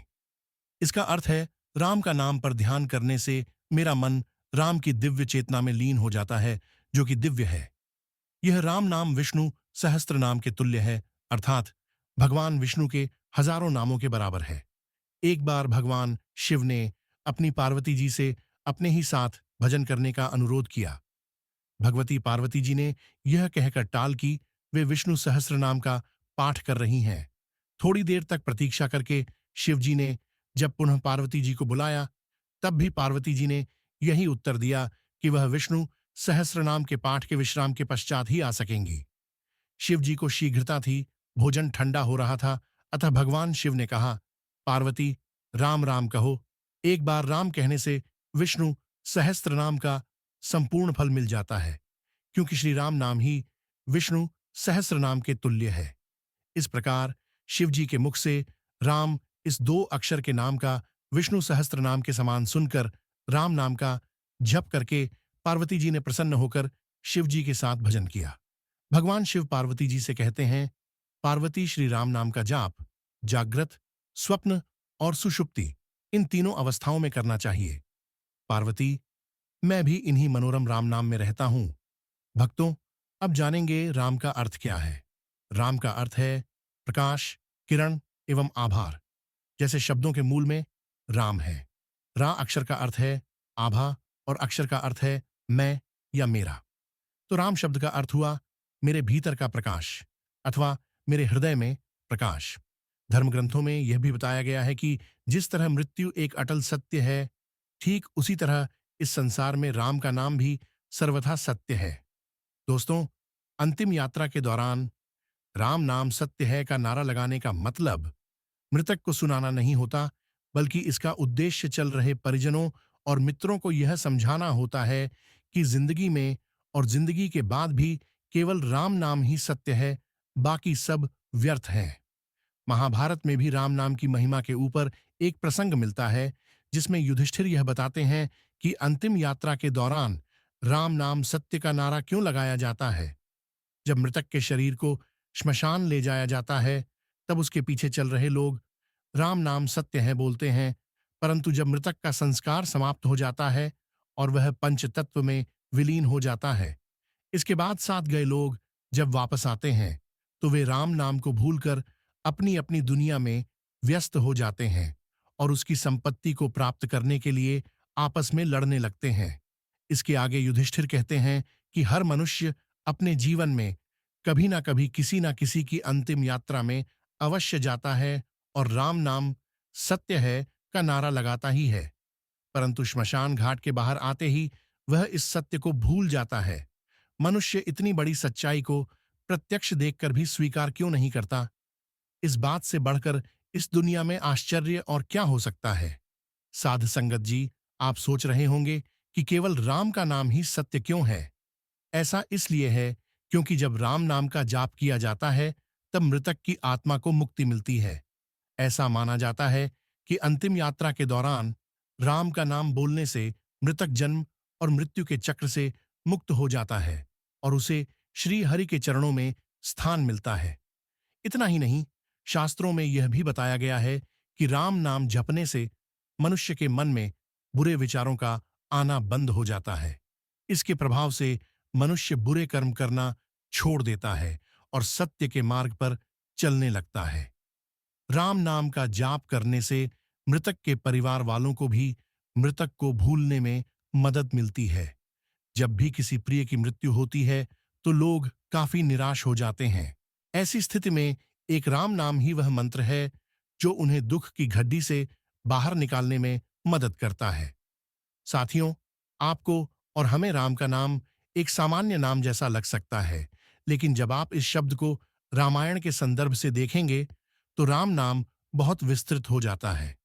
इसका अर्थ है, राम का नाम पर ध्यान करने से मेरा मन राम की दिव्य चेतना में लीन हो जाता है, जो कि दिव्य है। यह राम नाम विष्णु सहस्त्र नाम के तुल्य है, अर्थात भगवान विष्णु के हजारों नामों के बराबर है। एक बार भगवान शिव ने अपनी पार्वती जी से अपने ही साथ भजन करने का अनुरोध किया। भगवती पार्वती जी ने यह कहकर टाल कि वे विष्णु सहस्त्र नाम का पाठ कर रही हैं। थोड़ी देर तक प्रतीक्षा करके शिवजी ने जब पुनः पार्वती जी को बुलाया, तब भी पार्वती जी ने यही उत्तर दिया कि वह विष्णु सहस्रनाम के पाठ के विश्राम के पश्चात ही आ सकेंगी। शिव जी को शीघ्रता थी, भोजन ठंडा हो रहा था, अतः भगवान शिव ने कहा, पार्वती, राम राम कहो। एक बार राम कहने से विष्णु सहस्त्रनाम का संपूर्ण फल मिल जाता है, क्योंकि श्री राम नाम ही विष्णु सहस्रनाम के तुल्य है। इस प्रकार शिव जी के मुख से राम इस 2 अक्षर के नाम का विष्णु सहस्त्र नाम के समान सुनकर राम नाम का जप करके पार्वती जी ने प्रसन्न होकर शिव जी के साथ भजन किया। भगवान शिव पार्वती जी से कहते हैं, पार्वती, श्री राम नाम का जाप जागृत, स्वप्न और सुषुप्ति, इन तीनों अवस्थाओं में करना चाहिए। पार्वती, मैं भी इन्हीं मनोरम राम नाम में रहता हूं। भक्तों, अब जानेंगे राम का अर्थ क्या है। राम का अर्थ है प्रकाश, किरण एवं आभार। जैसे शब्दों के मूल में राम है। रा अक्षर का अर्थ है आभा और अक्षर का अर्थ है मैं या मेरा। तो राम शब्द का अर्थ हुआ मेरे भीतर का प्रकाश अथवा मेरे हृदय में प्रकाश। धर्म ग्रंथों में यह भी बताया गया है कि जिस तरह मृत्यु एक अटल सत्य है, ठीक उसी तरह इस संसार में राम का नाम भी सर्वथा सत्य है। दोस्तों, अंतिम यात्रा के दौरान राम नाम सत्य है का नारा लगाने का मतलब मृतक को सुनाना नहीं होता, बल्कि इसका उद्देश्य चल रहे परिजनों और मित्रों को यह समझाना होता है कि जिंदगी में और जिंदगी के बाद भी केवल राम नाम ही सत्य है, बाकी सब व्यर्थ है। महाभारत में भी राम नाम की महिमा के ऊपर एक प्रसंग मिलता है, जिसमें युधिष्ठिर यह बताते हैं कि अंतिम यात्रा के दौरान राम नाम सत्य का नारा क्यों लगाया जाता है। जब मृतक के शरीर को श्मशान ले जाया जाता है, तब उसके पीछे चल रहे लोग राम नाम सत्य है बोलते हैं, परंतु जब मृतक का संस्कार समाप्त हो जाता है और वह पंच तत्व में विलीन हो जाता है, इसके बाद साथ गए लोग जब वापस आते हैं, तो वे राम नाम को भूलकर अपनी अपनी दुनिया में व्यस्त हो जाते हैं और उसकी संपत्ति को प्राप्त करने के लिए आपस में लड़ने लगते हैं। इसके आगे युधिष्ठिर कहते हैं कि हर मनुष्य अपने जीवन में कभी ना कभी किसी ना किसी की अंतिम यात्रा में अवश्य जाता है और राम नाम सत्य है का नारा लगाता ही है, परंतु श्मशान घाट के बाहर आते ही वह इस सत्य को भूल जाता है। मनुष्य इतनी बड़ी सच्चाई को प्रत्यक्ष देखकर भी स्वीकार क्यों नहीं करता? इस बात से बढ़कर इस दुनिया में आश्चर्य और क्या हो सकता है? साध संगत जी, आप सोच रहे होंगे कि केवल राम का नाम ही सत्य क्यों है। ऐसा इसलिए है क्योंकि जब राम नाम का जाप किया जाता है, तब मृतक की आत्मा को मुक्ति मिलती है। ऐसा माना जाता है कि अंतिम यात्रा के दौरान राम का नाम बोलने से मृतक जन्म और मृत्यु के चक्र से मुक्त हो जाता है और उसे श्री हरि के चरणों में स्थान मिलता है। इतना ही नहीं, शास्त्रों में यह भी बताया गया है कि राम नाम जपने से मनुष्य के मन में बुरे विचारों का आना बंद हो जाता है। इसके प्रभाव से मनुष्य बुरे कर्म करना छोड़ देता है और सत्य के मार्ग पर चलने लगता है। राम नाम का जाप करने से मृतक के परिवार वालों को भी मृतक को भूलने में मदद मिलती है। जब भी किसी प्रिय की मृत्यु होती है, तो लोग काफी निराश हो जाते हैं। ऐसी स्थिति में एक राम नाम ही वह मंत्र है जो उन्हें दुख की घड्डी से बाहर निकालने में मदद करता है। साथियों, आपको और हमें राम का नाम एक सामान्य नाम जैसा लग सकता है, लेकिन जब आप इस शब्द को रामायण के संदर्भ से देखेंगे, तो राम नाम बहुत विस्तृत हो जाता है।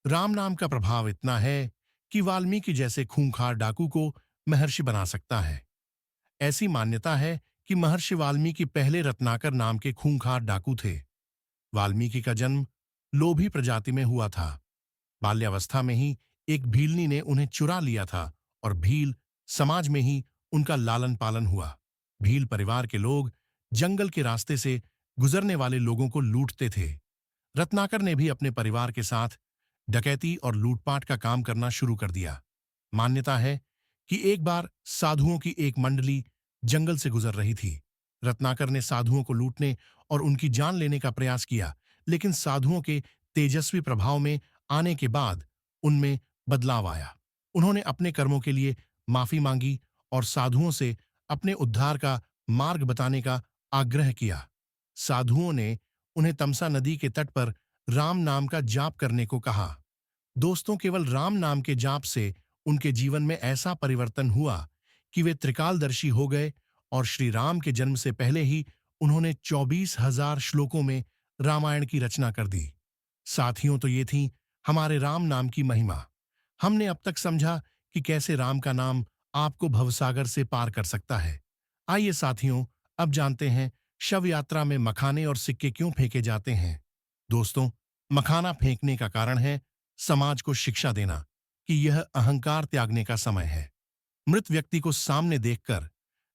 राम नाम का प्रभाव इतना है कि वाल्मीकि जैसे खूंखार डाकू को महर्षि बना सकता है। ऐसी मान्यता है कि महर्षि वाल्मीकि पहले रत्नाकर नाम के खूंखार डाकू थे। वाल्मीकि का जन्म लोभी प्रजाति में हुआ था। बाल्यावस्था में ही एक भीलनी ने उन्हें चुरा लिया था और भील समाज में ही उनका लालन पालन हुआ। भील परिवार के लोग जंगल के रास्ते से गुजरने वाले लोगों को लूटते थे। रत्नाकर ने भी अपने परिवार के साथ डकैती और लूटपाट का काम करना शुरू कर दिया। मान्यता है कि एक बार साधुओं की एक मंडली जंगल से गुजर रही थी। रत्नाकर ने साधुओं को लूटने और उनकी जान लेने का प्रयास किया, लेकिन साधुओं के तेजस्वी प्रभाव में आने के बाद उनमें बदलाव आया। उन्होंने अपने कर्मों के लिए माफी मांगी और साधुओं से अपने उद्धार का मार्ग बताने का आग्रह किया। साधुओं ने उन्हें तमसा नदी के तट पर राम नाम का जाप करने को कहा। दोस्तों, केवल राम नाम के जाप से उनके जीवन में ऐसा परिवर्तन हुआ कि वे त्रिकालदर्शी हो गए और श्री राम के जन्म से पहले ही उन्होंने 24,000 श्लोकों में रामायण की रचना कर दी। साथियों, तो ये थी हमारे राम नाम की महिमा। हमने अब तक समझा कि कैसे राम का नाम आपको भवसागर से पार कर सकता है। आइए साथियों, अब जानते हैं शव यात्रा में मखाने और सिक्के क्यों फेंके जाते हैं। दोस्तों, मखाना फेंकने का कारण है समाज को शिक्षा देना कि यह अहंकार त्यागने का समय है। मृत व्यक्ति को सामने देखकर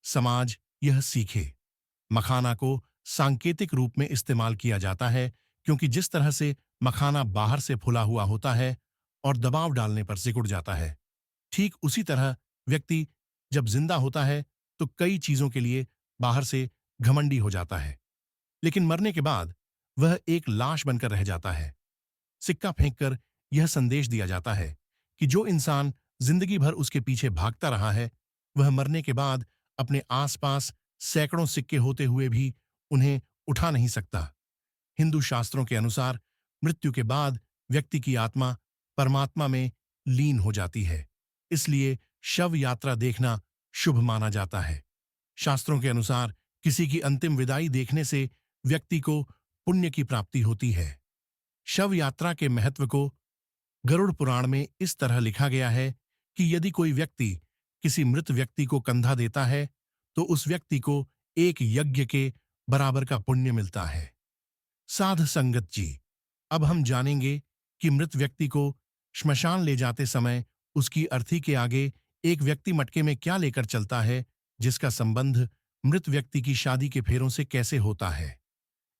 समाज यह सीखे। मखाना को सांकेतिक रूप में इस्तेमाल किया जाता है क्योंकि जिस तरह से मखाना बाहर से फुला हुआ होता है और दबाव डालने पर सिकुड़ जाता है, ठीक उसी तरह व्यक्ति जब जिंदा होता है तो कई चीजों के लिए बाहर से घमंडी हो जाता है, लेकिन मरने के बाद वह एक लाश बनकर रह जाता है। सिक्का फेंककर यह संदेश दिया जाता है कि जो इंसान जिंदगी भर उसके पीछे भागता रहा है, वह मरने के बाद अपने आसपास सैकड़ों सिक्के होते हुए भी उन्हें उठा नहीं सकता। हिंदू शास्त्रों के अनुसार मृत्यु के बाद व्यक्ति की आत्मा परमात्मा में लीन हो जाती है, इसलिए शव यात्रा देखना शुभ माना जाता है। शास्त्रों के अनुसार किसी की अंतिम विदाई देखने से व्यक्ति को पुण्य की प्राप्ति होती है। शव यात्रा के महत्व को गरुड़ पुराण में इस तरह लिखा गया है कि यदि कोई व्यक्ति किसी मृत व्यक्ति को कंधा देता है तो उस व्यक्ति को एक यज्ञ के बराबर का पुण्य मिलता है। साध संगत जी, अब हम जानेंगे कि मृत व्यक्ति को श्मशान ले जाते समय उसकी अर्थी के आगे एक व्यक्ति मटके में क्या लेकर चलता है, जिसका संबंध मृत व्यक्ति की शादी के फेरों से कैसे होता है।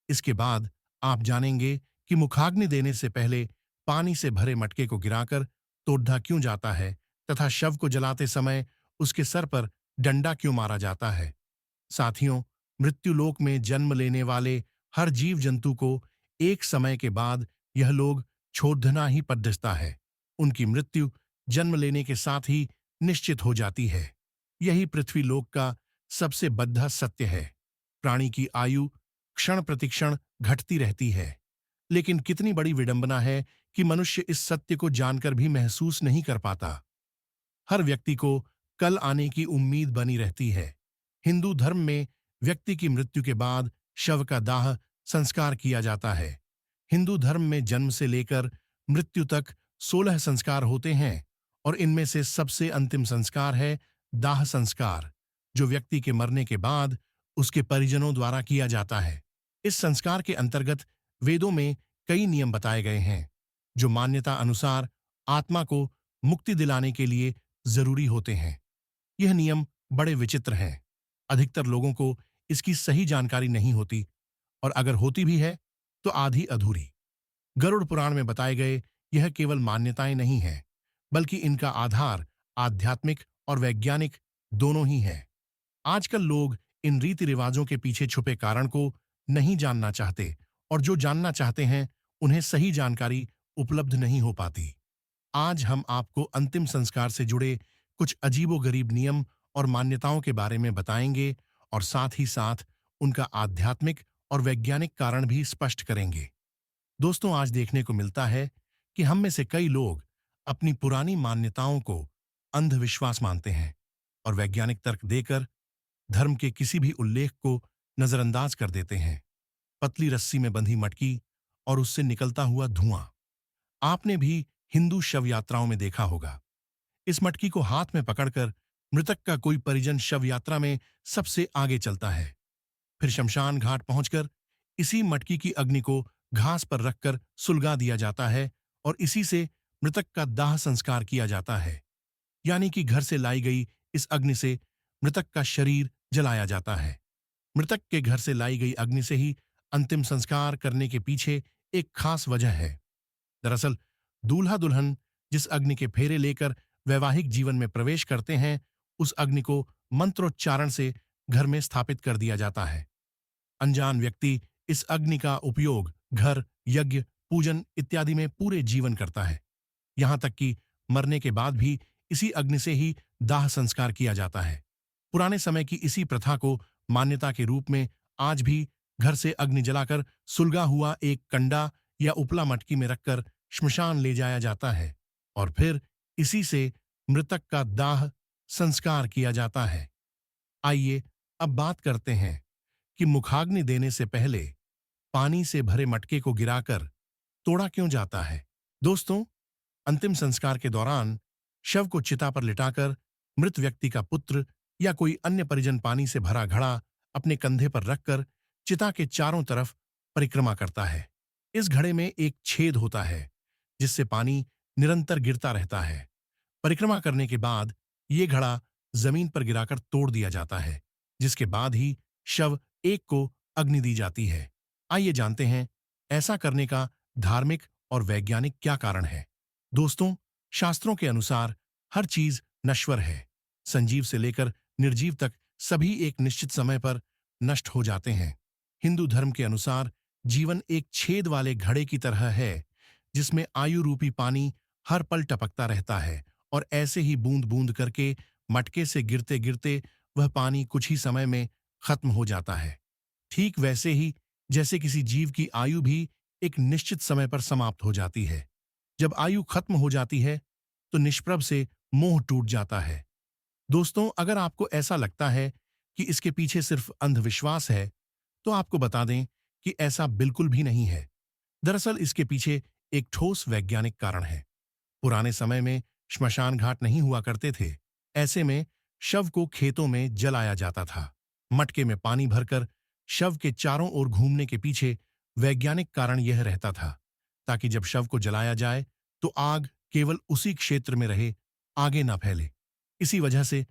इसके बाद आप जानेंगे कि मुखाग्नि देने से पहले पानी से भरे मटके को गिराकर तोड़ना क्यों जाता है तथा शव को जलाते समय उसके सर पर डंडा क्यों मारा जाता है। साथियों, मृत्युलोक में जन्म लेने वाले हर जीव जंतु को एक समय के बाद यह लोग छोड़ना ही पड़ता है। उनकी मृत्यु जन्म लेने के साथ ही निश्चित हो जाती है। यही पृथ्वी लोक का सबसे बद्धा सत्य है। प्राणी की आयु क्षण प्रतिक्षण घटती रहती है, लेकिन कितनी बड़ी विडंबना है कि मनुष्य इस सत्य को जानकर भी महसूस नहीं कर पाता। हर व्यक्ति को कल आने की उम्मीद बनी रहती है। हिंदू धर्म में व्यक्ति की मृत्यु के बाद शव का दाह संस्कार किया जाता है। हिंदू धर्म में जन्म से लेकर मृत्यु तक 16 संस्कार होते हैं और इनमें से सबसे अंतिम संस्कार है दाह संस्कार, जो व्यक्ति के मरने के बाद उसके परिजनों द्वारा किया जाता है। इस संस्कार के अंतर्गत वेदों में कई नियम बताए गए हैं जो मान्यता अनुसार आत्मा को मुक्ति दिलाने के लिए जरूरी होते हैं। यह नियम बड़े विचित्र हैं। अधिकतर लोगों को इसकी सही जानकारी नहीं होती और अगर होती भी है तो आधी अधूरी। गरुड़ पुराण में बताए गए यह केवल मान्यताएं नहीं हैं, बल्कि इनका आधार आध्यात्मिक और वैज्ञानिक दोनों ही है। आजकल लोग इन रीति रिवाजों के पीछे छुपे कारण को नहीं जानना चाहते और जो जानना चाहते हैं उन्हें सही जानकारी उपलब्ध नहीं हो पाती। आज हम आपको अंतिम संस्कार से जुड़े कुछ अजीबोगरीब नियम और मान्यताओं के बारे में बताएंगे और साथ ही साथ उनका आध्यात्मिक और वैज्ञानिक कारण भी स्पष्ट करेंगे। दोस्तों, आज देखने को मिलता है कि हम में से कई लोग अपनी पुरानी मान्यताओं को अंधविश्वास मानते हैं और वैज्ञानिक तर्क देकर धर्म के किसी भी उल्लेख को नजरअंदाज कर देते हैं। पतली रस्सी में बंधी मटकी और उससे निकलता हुआ धुआं आपने भी हिंदू शव यात्राओं में देखा होगा। इस मटकी को हाथ में पकड़कर मृतक का कोई परिजन शव यात्रा में सबसे आगे चलता है। फिर शमशान घाट पहुंचकर इसी मटकी की अग्नि को घास पर रखकर सुलगा दिया जाता है और इसी से मृतक का दाह संस्कार किया जाता है। यानी कि घर से लाई गई इस अग्नि से मृतक का शरीर जलाया जाता है। मृतक के घर से लाई गई अग्नि से ही अंतिम संस्कार करने के पीछे एक खास वजह है। दरअसल दूल्हा दुल्हन जिस अग्नि के फेरे लेकर वैवाहिक जीवन में प्रवेश करते हैं, उस अग्नि को मंत्रोच्चारण से घर में स्थापित कर दिया जाता है। अनजान व्यक्ति इस अग्नि का उपयोग घर, यज्ञ, पूजन इत्यादि में पूरे जीवन करता है। यहां तक कि मरने के बाद भी इसी अग्नि से ही दाह संस्कार किया जाता है। पुराने समय की इसी प्रथा को मान्यता के रूप में आज भी घर से अग्नि जलाकर सुलगा हुआ एक कंडा या उपला मटकी में रखकर श्मशान ले जाया जाता है और फिर इसी से मृतक का दाह संस्कार किया जाता है। आइए अब बात करते हैं कि मुखाग्नि देने से पहले पानी से भरे मटके को गिराकर तोड़ा क्यों जाता है। दोस्तों, अंतिम संस्कार के दौरान शव को चिता पर लिटाकर मृत व्यक्ति का पुत्र या कोई अन्य परिजन पानी से भरा घड़ा अपने कंधे पर रखकर चिता के चारों तरफ परिक्रमा करता है। इस घड़े में एक छेद होता है जिससे पानी निरंतर गिरता रहता है। परिक्रमा करने के बाद ये घड़ा जमीन पर गिराकर तोड़ दिया जाता है, जिसके बाद ही शव एक को अग्नि दी जाती है। आइए जानते हैं ऐसा करने का धार्मिक और वैज्ञानिक क्या कारण है। दोस्तों, शास्त्रों के अनुसार हर चीज नश्वर है। संजीव से लेकर निर्जीव तक सभी एक निश्चित समय पर नष्ट हो जाते हैं। हिंदू धर्म के अनुसार जीवन एक छेद वाले घड़े की तरह है जिसमें आयु रूपी पानी हर पल टपकता रहता है और ऐसे ही बूंद बूंद करके मटके से गिरते गिरते वह पानी कुछ ही समय में खत्म हो जाता है। ठीक वैसे ही जैसे किसी जीव की आयु भी एक निश्चित समय पर समाप्त हो जाती है। जब आयु खत्म हो जाती है तो निष्प्रभ से मोह टूट जाता है। दोस्तों, अगर आपको ऐसा लगता है कि इसके पीछे सिर्फ अंधविश्वास है, तो आपको बता दें कि ऐसा बिल्कुल भी नहीं है। दरअसल इसके पीछे एक ठोस वैज्ञानिक कारण है। पुराने समय में श्मशान घाट नहीं हुआ करते थे। ऐसे में शव को खेतों में जलाया जाता था। मटके में पानी भरकर शव के चारों ओर घूमने के पीछे वैज्ञानिक कारण यह रहता था ताकि जब शव को जलाया जाए तो आग केवल उसी क्षेत्र में रहे, आगे ना फैले। इसी वजह से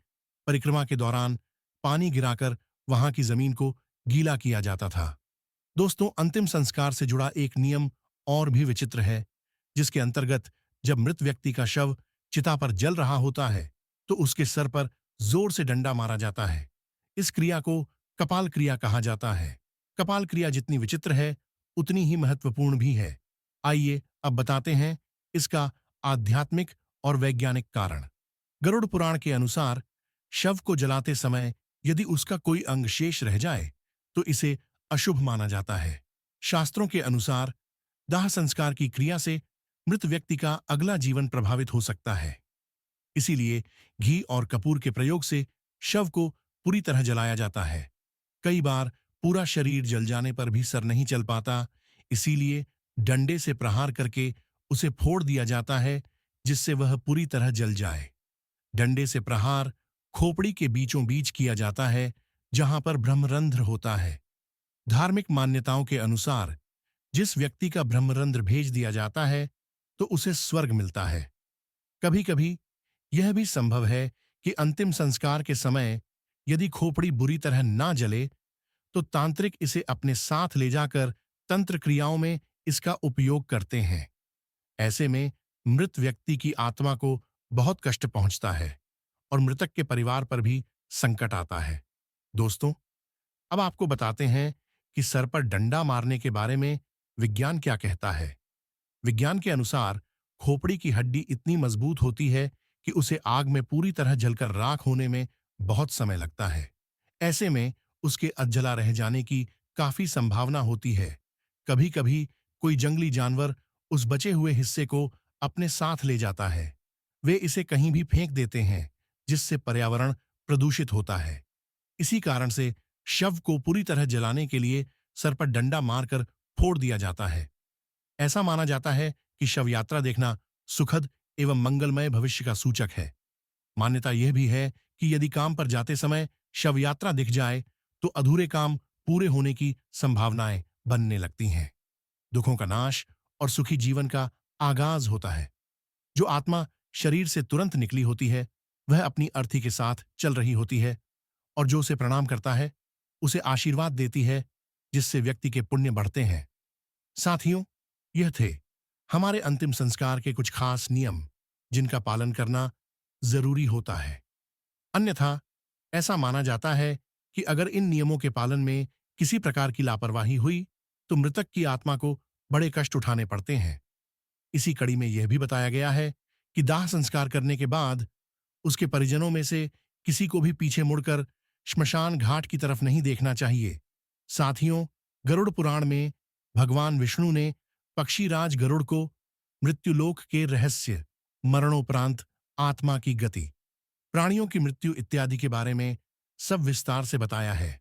परिक्रमा के दौरान पानी गिराकर वहां की जमीन को गीला किया जाता था। दोस्तों, अंतिम संस्कार से जुड़ा एक नियम और भी विचित्र है, जिसके अंतर्गत जब मृत व्यक्ति का शव चिता पर जल रहा होता है तो उसके सर पर जोर से डंडा मारा जाता है। इस क्रिया को कपाल क्रिया कहा जाता है। कपाल क्रिया जितनी विचित्र है उतनी ही महत्वपूर्ण भी है। आइए अब बताते हैं इसका आध्यात्मिक और वैज्ञानिक कारण। गरुड़ पुराण के अनुसार शव को जलाते समय यदि उसका कोई अंग शेष रह जाए तो इसे अशुभ माना जाता है। शास्त्रों के अनुसार दाह संस्कार की क्रिया से मृत व्यक्ति का अगला जीवन प्रभावित हो सकता है। इसीलिए घी और कपूर के प्रयोग से शव को पूरी तरह जलाया जाता है। कई बार पूरा शरीर जल जाने पर भी सर नहीं चल पाता, इसीलिए डंडे से प्रहार करके उसे फोड़ दिया जाता है जिससे वह पूरी तरह जल जाए। डंडे से प्रहार खोपड़ी के बीचों बीच किया जाता है जहां पर ब्रह्मरंध्र होता है। धार्मिक मान्यताओं के अनुसार जिस व्यक्ति का ब्रह्मरंध्र भेज दिया जाता है तो उसे स्वर्ग मिलता है। कभी कभी यह भी संभव है कि अंतिम संस्कार के समय यदि खोपड़ी बुरी तरह ना जले तो तांत्रिक इसे अपने साथ ले जाकर तंत्र क्रियाओं में इसका उपयोग करते हैं। ऐसे में मृत व्यक्ति की आत्मा को बहुत कष्ट पहुंचता है और मृतक के परिवार पर भी संकट आता है। दोस्तों, अब आपको बताते हैं कि सर पर डंडा मारने के बारे में विज्ञान क्या कहता है। विज्ञान के अनुसार खोपड़ी की हड्डी इतनी मजबूत होती है कि उसे आग में पूरी तरह जलकर राख होने में बहुत समय लगता है। ऐसे में उसके अधजला रह जाने की काफी संभावना होती है। कभी कभी कोई जंगली जानवर उस बचे हुए हिस्से को अपने साथ ले जाता है। वे इसे कहीं भी फेंक देते हैं जिससे पर्यावरण प्रदूषित होता है। इसी कारण से शव को पूरी तरह जलाने के लिए सर पर डंडा मारकर फोड़ दिया जाता है। ऐसा माना जाता है कि शव यात्रा देखना सुखद एवं मंगलमय भविष्य का सूचक है। मान्यता यह भी है कि यदि काम पर जाते समय शव यात्रा दिख जाए तो अधूरे काम पूरे होने की संभावनाएं बनने लगती हैं। दुखों का नाश और सुखी जीवन का आगाज होता है। जो आत्मा शरीर से तुरंत निकली होती है वह अपनी अर्थी के साथ चल रही होती है और जो उसे प्रणाम करता है उसे आशीर्वाद देती है, जिससे व्यक्ति के पुण्य बढ़ते हैं। साथियों, यह थे हमारे अंतिम संस्कार के कुछ खास नियम जिनका पालन करना जरूरी होता है। अन्यथा ऐसा माना जाता है कि अगर इन नियमों के पालन में किसी प्रकार की लापरवाही हुई तो मृतक की आत्मा को बड़े कष्ट उठाने पड़ते हैं। इसी कड़ी में यह भी बताया गया है कि दाह संस्कार करने के बाद उसके परिजनों में से किसी को भी पीछे मुड़कर श्मशान घाट की तरफ नहीं देखना चाहिए। साथियों, गरुड़ पुराण में भगवान विष्णु ने पक्षीराज गरुड़ को मृत्युलोक के रहस्य, मरणोपरांत आत्मा की गति, प्राणियों की मृत्यु इत्यादि के बारे में सब विस्तार से बताया है।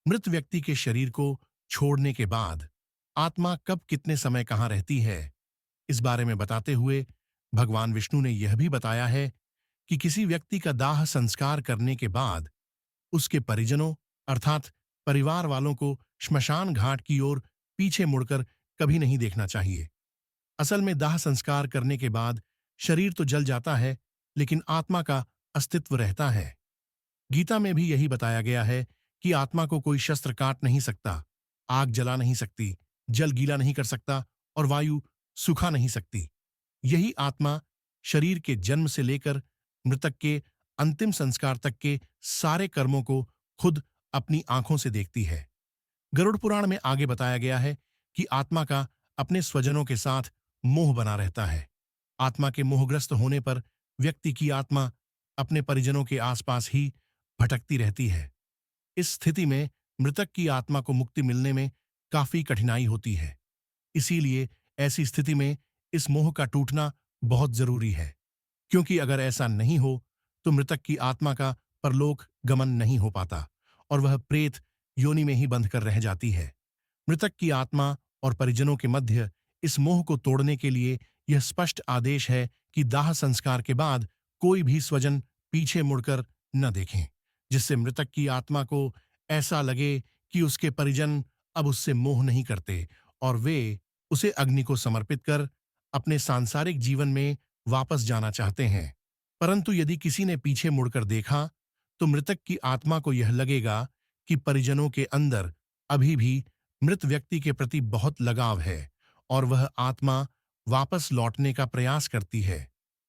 मृत व्यक्ति के शरीर को छोड़ने के बाद आत्मा कब कितने समय कहाँ रहती है, इस बारे में बताते हुए भगवान विष्णु ने यह भी बताया है कि किसी व्यक्ति का दाह संस्कार करने के बाद उसके परिजनों अर्थात परिवार वालों को श्मशान घाट की ओर पीछे मुड़कर कभी नहीं देखना चाहिए। असल में दाह संस्कार करने के बाद शरीर तो जल जाता है, लेकिन आत्मा का अस्तित्व रहता है। गीता में भी यही बताया गया है कि आत्मा को कोई शस्त्र काट नहीं सकता, आग जला नहीं सकती, जल गीला नहीं कर सकता और वायु सुखा नहीं सकती। यही आत्मा शरीर के जन्म से लेकर मृतक के अंतिम संस्कार तक के सारे कर्मों को खुद अपनी आंखों से देखती है। गरुड़ पुराण में आगे बताया गया है कि आत्मा का अपने स्वजनों के साथ मोह बना रहता है। आत्मा के मोहग्रस्त होने पर व्यक्ति की आत्मा अपने परिजनों के आसपास ही भटकती रहती है। इस स्थिति में मृतक की आत्मा को मुक्ति मिलने में काफी कठिनाई होती है। इसीलिए ऐसी स्थिति में इस मोह का टूटना बहुत जरूरी है, क्योंकि अगर ऐसा नहीं हो तो मृतक की आत्मा का परलोक गमन नहीं हो पाता और वह प्रेत योनि में ही बंध कर रह जाती है। मृतक की आत्मा और परिजनों के मध्य इस मोह को तोड़ने के लिए यह स्पष्ट आदेश है कि दाह संस्कार के बाद कोई भी स्वजन पीछे मुड़कर न देखें, जिससे मृतक की आत्मा को ऐसा लगे कि उसके परिजन अब उससे मोह नहीं करते और वे उसे अग्नि को समर्पित कर अपने सांसारिक जीवन में वापस जाना चाहते हैं। परंतु यदि किसी ने पीछे मुड़कर देखा तो मृतक की आत्मा को यह लगेगा कि परिजनों के अंदर अभी भी मृत व्यक्ति के प्रति बहुत लगाव है और वह आत्मा वापस लौटने का प्रयास करती है।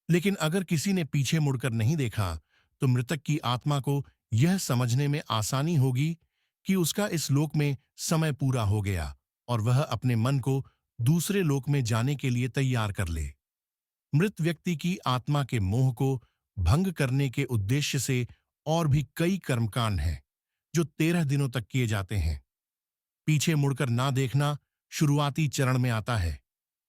लेकिन अगर किसी ने पीछे मुड़कर नहीं देखा तो मृतक की आत्मा को यह समझने में आसानी होगी कि उसका इस लोक में समय पूरा हो गया और वह अपने मन को दूसरे लोक में जाने के लिए तैयार कर ले। मृत व्यक्ति की आत्मा के मोह को भंग करने के उद्देश्य से और भी कई कर्मकांड हैं जो 13 दिनों तक किए जाते हैं। पीछे मुड़कर ना देखना शुरुआती चरण में आता है।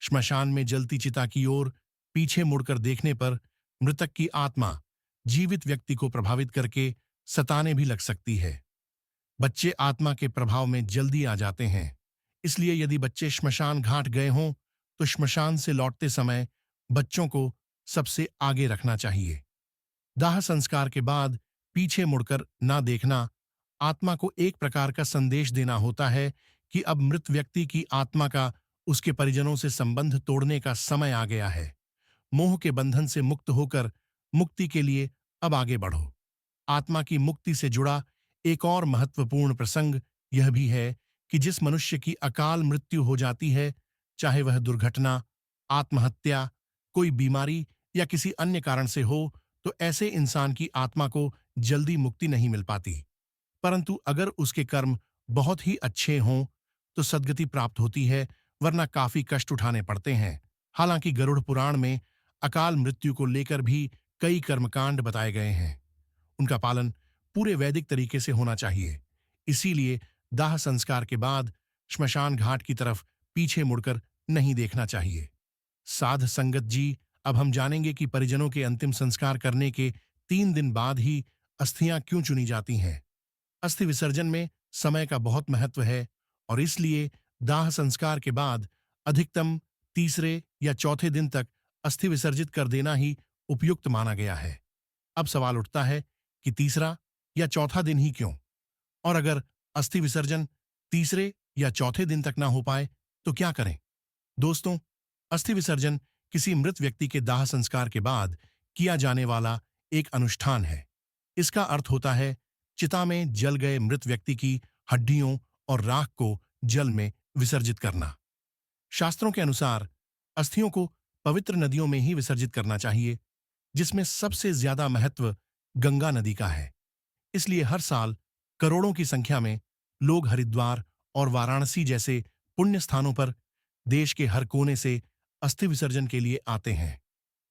श्मशान में जलती चिता की ओर पीछे मुड़कर देखने पर मृतक की आत्मा जीवित व्यक्ति को प्रभावित करके सताने भी लग सकती है। बच्चे आत्मा के प्रभाव में जल्दी आ जाते हैं, इसलिए यदि बच्चे श्मशान घाट गए हों तो श्मशान से लौटते समय बच्चों को सबसे आगे रखना चाहिए। दाह संस्कार के बाद पीछे मुड़कर ना देखना आत्मा को एक प्रकार का संदेश देना होता है कि अब मृत व्यक्ति की आत्मा का उसके परिजनों से संबंध तोड़ने का समय आ गया है। मोह के बंधन से मुक्त होकर मुक्ति के लिए अब आगे बढ़ो। आत्मा की मुक्ति से जुड़ा एक और महत्वपूर्ण प्रसंग यह भी है कि जिस मनुष्य की अकाल मृत्यु हो जाती है, चाहे वह दुर्घटना, आत्महत्या, कोई बीमारी या किसी अन्य कारण से हो, तो ऐसे इंसान की आत्मा को जल्दी मुक्ति नहीं मिल पाती। परंतु अगर उसके कर्म बहुत ही अच्छे हों तो सद्गति प्राप्त होती है, वरना काफी कष्ट उठाने पड़ते हैं। हालांकि गरुड़ पुराण में अकाल मृत्यु को लेकर भी कई कर्मकांड बताए गए हैं। उनका पालन पूरे वैदिक तरीके से होना चाहिए। इसीलिए दाह संस्कार के बाद श्मशान घाट की तरफ पीछे मुड़कर नहीं देखना चाहिए। साध संगत जी, अब हम जानेंगे कि परिजनों के अंतिम संस्कार करने के 3 दिन बाद ही अस्थियां क्यों चुनी जाती हैं। अस्थि विसर्जन में समय का बहुत महत्व है और इसलिए दाह संस्कार के बाद अधिकतम तीसरे या चौथे दिन तक अस्थि विसर्जित कर देना ही उपयुक्त माना गया है। अब सवाल उठता है कि तीसरा या चौथा दिन ही क्यों? और अगर अस्थि विसर्जन तीसरे या चौथे दिन तक ना हो पाए तो क्या करें? दोस्तों, अस्थि विसर्जन किसी मृत व्यक्ति के दाह संस्कार के बाद किया जाने वाला एक अनुष्ठान है। इसका अर्थ होता है चिता में जल गए मृत व्यक्ति की हड्डियों और राख को जल में विसर्जित करना। शास्त्रों के अनुसार अस्थियों को पवित्र नदियों में ही विसर्जित करना चाहिए, जिसमें सबसे ज्यादा महत्व गंगा नदी का है। इसलिए हर साल करोड़ों की संख्या में लोग हरिद्वार और वाराणसी जैसे पुण्य स्थानों पर देश के हर कोने से अस्थि विसर्जन के लिए आते हैं।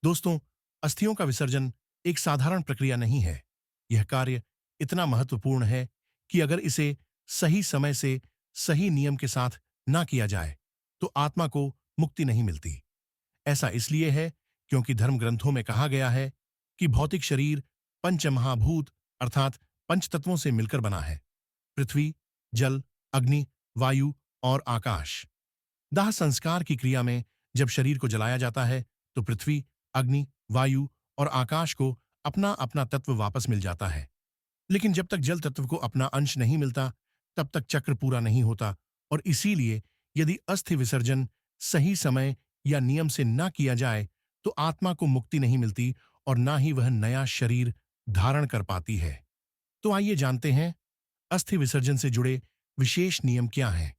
दोस्तों, अस्थियों का विसर्जन एक साधारण प्रक्रिया नहीं है। यह कार्य इतना महत्वपूर्ण है कि अगर इसे सही समय से सही नियम के साथ ना किया जाए तो आत्मा को मुक्ति नहीं मिलती। ऐसा इसलिए है क्योंकि धर्म ग्रंथों में कहा गया है कि भौतिक शरीर पंचमहाभूत अर्थात पंच तत्वों से मिलकर बना है। पृथ्वी, जल, अग्नि, वायु और आकाश। दाह संस्कार की क्रिया में जब शरीर को जलाया जाता है तो पृथ्वी, अग्नि, वायु और आकाश को अपना अपना तत्व वापस मिल जाता है। लेकिन जब तक जल तत्व को अपना अंश नहीं मिलता तब तक चक्र पूरा नहीं होता और इसीलिए यदि अस्थि विसर्जन सही समय या नियम से ना किया जाए तो आत्मा को मुक्ति नहीं मिलती और ना ही वह नया शरीर धारण कर पाती है। तो आइए जानते हैं अस्थि विसर्जन से जुड़े विशेष नियम क्या हैं।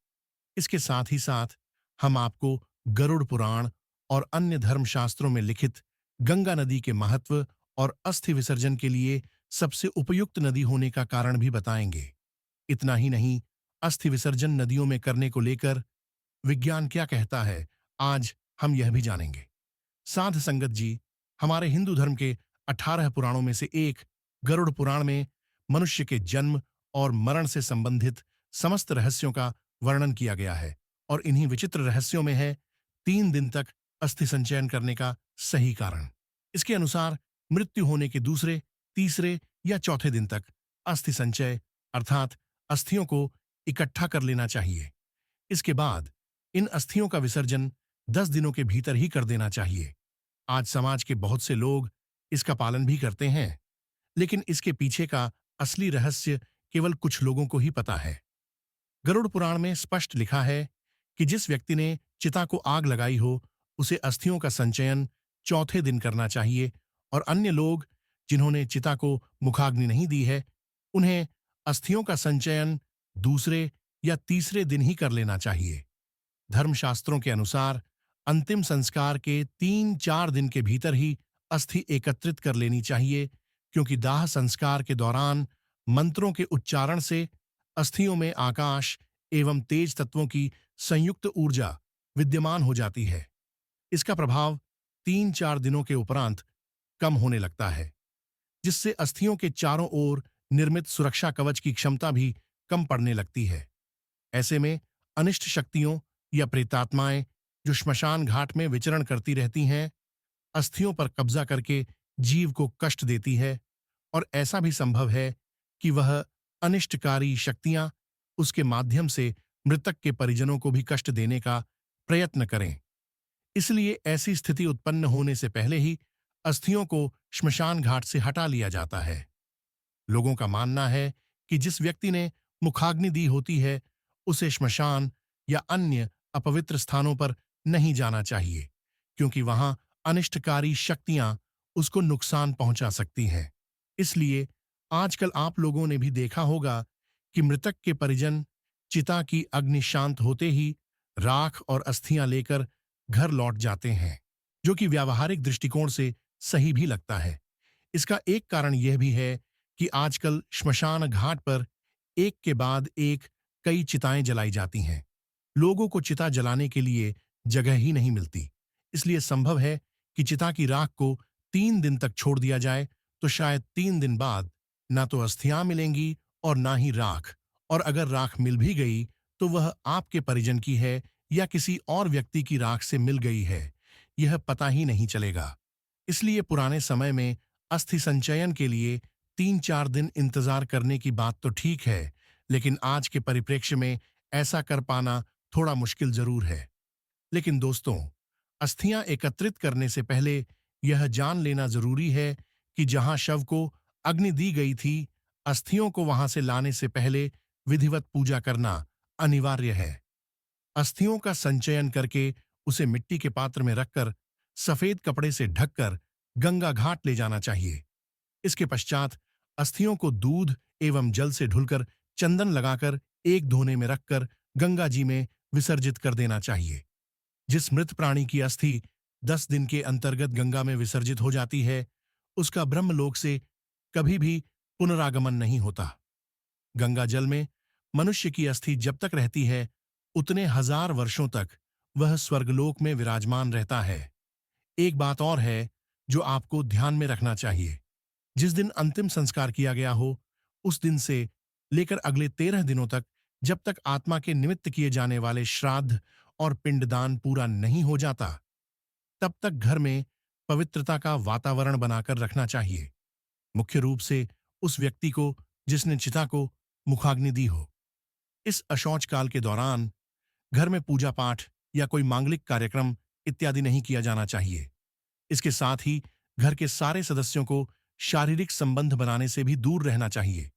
इसके साथ ही साथ हम आपको गरुड़ पुराण और अन्य धर्मशास्त्रों में लिखित गंगा नदी के महत्व और अस्थि विसर्जन के लिए सबसे उपयुक्त नदी होने का कारण भी बताएंगे। इतना ही नहीं, अस्थि विसर्जन नदियों में करने को लेकर विज्ञान क्या कहता है, आज हम यह भी जानेंगे। साध संगत जी, हमारे हिंदू धर्म के 18 पुराणों में से एक गरुड़ पुराण में मनुष्य के जन्म और मरण से संबंधित समस्त रहस्यों का वर्णन किया गया है और इन्हीं विचित्र रहस्यों में है 3 दिन तक अस्थि संचयन करने का सही कारण। इसके अनुसार मृत्यु होने के दूसरे, तीसरे या चौथे दिन तक अस्थि संचय अर्थात अस्थियों को इकट्ठा कर लेना चाहिए। इसके बाद इन अस्थियों का विसर्जन 10 दिनों के भीतर ही कर देना चाहिए। आज समाज के बहुत से लोग इसका पालन भी करते हैं, लेकिन इसके पीछे का असली रहस्य केवल कुछ लोगों को ही पता है। गरुड़ पुराण में स्पष्ट लिखा है कि जिस व्यक्ति ने चिता को आग लगाई हो उसे अस्थियों का संचयन चौथे दिन करना चाहिए और अन्य लोग जिन्होंने चिता को मुखाग्नि नहीं दी है उन्हें अस्थियों का संचयन दूसरे या तीसरे दिन ही कर लेना चाहिए। धर्मशास्त्रों के अनुसार अंतिम संस्कार के 3-4 दिन के भीतर ही अस्थि एकत्रित कर लेनी चाहिए क्योंकि दाह संस्कार के दौरान मंत्रों के उच्चारण से अस्थियों में आकाश एवं तेज तत्वों की संयुक्त ऊर्जा विद्यमान हो जाती है। इसका प्रभाव 3-4 दिनों के उपरांत कम होने लगता है, जिससे अस्थियों के चारों ओर निर्मित सुरक्षा कवच की क्षमता भी कम पड़ने लगती है। ऐसे में अनिष्ट शक्तियों या प्रेतात्माएं जो श्मशान घाट में विचरण करती रहती हैं, अस्थियों पर कब्जा करके जीव को कष्ट देती है और ऐसा भी संभव है कि वह अनिष्टकारी शक्तियां उसके माध्यम से मृतक के परिजनों को भी कष्ट देने का प्रयत्न करें। इसलिए ऐसी स्थिति उत्पन्न होने से पहले ही अस्थियों को श्मशान घाट से हटा लिया जाता है। लोगों का मानना है कि जिस व्यक्ति ने मुखाग्नि दी होती है उसे श्मशान या अन्य अपवित्र स्थानों पर नहीं जाना चाहिए क्योंकि वहां अनिष्टकारी शक्तियां उसको नुकसान पहुंचा सकती हैं। इसलिए आजकल आप लोगों ने भी देखा होगा कि मृतक के परिजन चिता की अग्नि शांत होते ही राख और अस्थियां लेकर घर लौट जाते हैं, जो कि व्यावहारिक दृष्टिकोण से सही भी लगता है। इसका एक कारण यह भी है कि आजकल श्मशान घाट पर एक के बाद एक कई चिताएं जलाई जाती हैं। लोगों को चिता जलाने के लिए जगह ही नहीं मिलती, इसलिए संभव है कि चिता की राख को 3 दिन तक छोड़ दिया जाए तो शायद 3 दिन बाद ना तो अस्थियां मिलेंगी और ना ही राख, और अगर राख मिल भी गई तो वह आपके परिजन की है या किसी और व्यक्ति की राख से मिल गई है, यह पता ही नहीं चलेगा। इसलिए पुराने समय में अस्थि संचयन के लिए 3-4 दिन इंतजार करने की बात तो ठीक है, लेकिन आज के परिप्रेक्ष्य में ऐसा कर पाना थोड़ा मुश्किल जरूर है। लेकिन दोस्तों, अस्थियां एकत्रित करने से पहले यह जान लेना जरूरी है कि जहां शव को अग्नि दी गई थी, अस्थियों को वहां से लाने से पहले विधिवत पूजा करना अनिवार्य है। अस्थियों का संचयन करके उसे मिट्टी के पात्र में रखकर सफेद कपड़े से ढककर गंगा घाट ले जाना चाहिए। इसके पश्चात अस्थियों को दूध एवं जल से ढुलकर चंदन लगाकर एक धोने में रखकर गंगा जी में विसर्जित कर देना चाहिए। जिस मृत प्राणी की अस्थि 10 दिन के अंतर्गत गंगा में विसर्जित हो जाती है उसका ब्रह्मलोक से कभी भी पुनरागमन नहीं होता। गंगा जल में मनुष्य की अस्थि जब तक रहती है उतने 1000 वर्षों तक वह स्वर्गलोक में विराजमान रहता है। एक बात और है जो आपको ध्यान में रखना चाहिए। जिस दिन अंतिम संस्कार किया गया हो उस दिन से लेकर अगले 13 दिनों तक जब तक आत्मा के निमित्त किए जाने वाले श्राद्ध और पिंडदान पूरा नहीं हो जाता, तब तक घर में पवित्रता का वातावरण बनाकर रखना चाहिए। मुख्य रूप से उस व्यक्ति को जिसने चिता को मुखाग्नि दी हो। इस अशौच काल के दौरान घर में पूजा पाठ या कोई मांगलिक कार्यक्रम इत्यादि नहीं किया जाना चाहिए। इसके साथ ही घर के सारे सदस्यों को शारीरिक संबंध बनाने से भी दूर रहना चाहिए।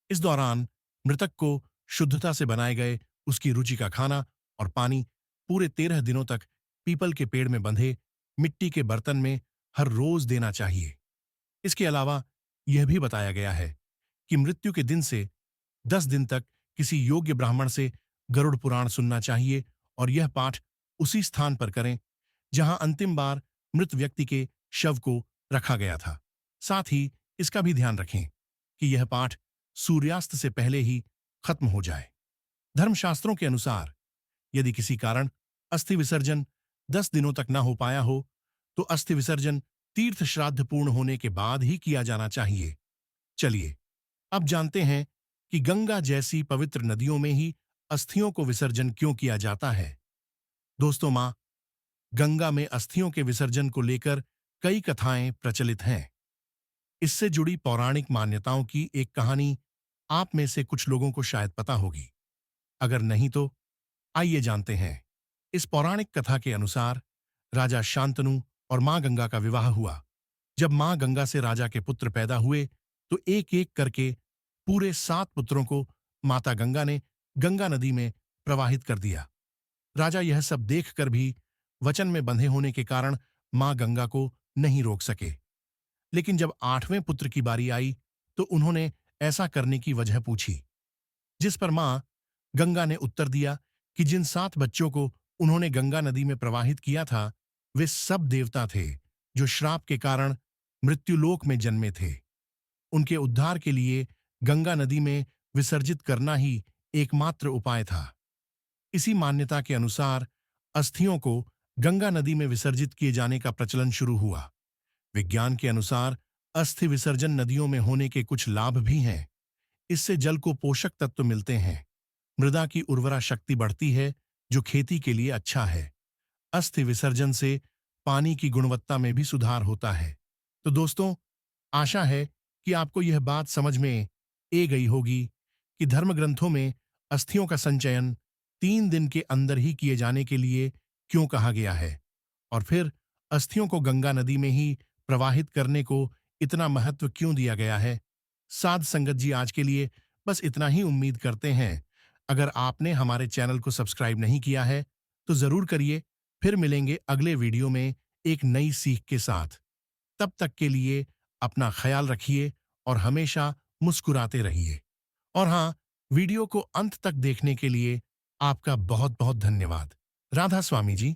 इस दौरान मृतक को शुद्धता से बनाए गए उसकी रुचि का खाना और पानी पूरे 13 दिनों तक पीपल के पेड़ में बंधे मिट्टी के बर्तन में हर रोज देना चाहिए। इसके अलावा यह भी बताया गया है कि मृत्यु के दिन से 10 दिन तक किसी योग्य ब्राह्मण से गरुड़ पुराण सुनना चाहिए और यह पाठ उसी स्थान पर करें जहां अंतिम बार मृत व्यक्ति के शव को रखा गया था। साथ ही इसका भी ध्यान रखें कि यह पाठ सूर्यास्त से पहले ही खत्म हो जाए। धर्मशास्त्रों के अनुसार यदि किसी कारण अस्थि विसर्जन 10 दिनों तक न हो पाया हो तो अस्थि विसर्जन तीर्थ श्राद्ध पूर्ण होने के बाद ही किया जाना चाहिए। चलिए अब जानते हैं कि गंगा जैसी पवित्र नदियों में ही अस्थियों को विसर्जन क्यों किया जाता है। दोस्तों, मां गंगा में अस्थियों के विसर्जन को लेकर कई कथाएं प्रचलित हैं। इससे जुड़ी पौराणिक मान्यताओं की एक कहानी आप में से कुछ लोगों को शायद पता होगी। अगर नहीं तो आइए जानते हैं। इस पौराणिक कथा के अनुसार राजा शांतनु और मां गंगा का विवाह हुआ। जब मां गंगा से राजा के पुत्र पैदा हुए तो एक एक करके पूरे 7 पुत्रों को माता गंगा ने गंगा नदी में प्रवाहित कर दिया। राजा यह सब देखकर भी वचन में बंधे होने के कारण मां गंगा को नहीं रोक सके। लेकिन जब 8वें पुत्र की बारी आई तो उन्होंने ऐसा करने की वजह पूछी, जिस पर मां गंगा ने उत्तर दिया कि जिन 7 बच्चों को उन्होंने गंगा नदी में प्रवाहित किया था वे सब देवता थे जो श्राप के कारण मृत्युलोक में जन्मे थे। उनके उद्धार के लिए गंगा नदी में विसर्जित करना ही एकमात्र उपाय था। इसी मान्यता के अनुसार अस्थियों को गंगा नदी में विसर्जित किए जाने का प्रचलन शुरू हुआ। विज्ञान के अनुसार अस्थि विसर्जन नदियों में होने के कुछ लाभ भी हैं। इससे जल को पोषक तत्व मिलते हैं, मृदा की उर्वरा शक्ति बढ़ती है जो खेती के लिए अच्छा है। अस्थि विसर्जन से पानी की गुणवत्ता में भी सुधार होता है। तो दोस्तों, आशा है कि आपको यह बात समझ में ए गई होगी कि धर्म ग्रंथों में अस्थियों का संचयन 3 दिन के अंदर ही किए जाने के लिए क्यों कहा गया है और फिर अस्थियों को गंगा नदी में ही प्रवाहित करने को इतना महत्व क्यों दिया गया है। साध संगत जी, आज के लिए बस इतना ही। उम्मीद करते हैं अगर आपने हमारे चैनल को सब्सक्राइब नहीं किया है तो जरूर करिए। फिर मिलेंगे अगले वीडियो में एक नई सीख के साथ। तब तक के लिए अपना ख्याल रखिए और हमेशा मुस्कुराते रहिए। और हाँ, वीडियो को अंत तक देखने के लिए आपका बहुत बहुत धन्यवाद। राधा स्वामी जी।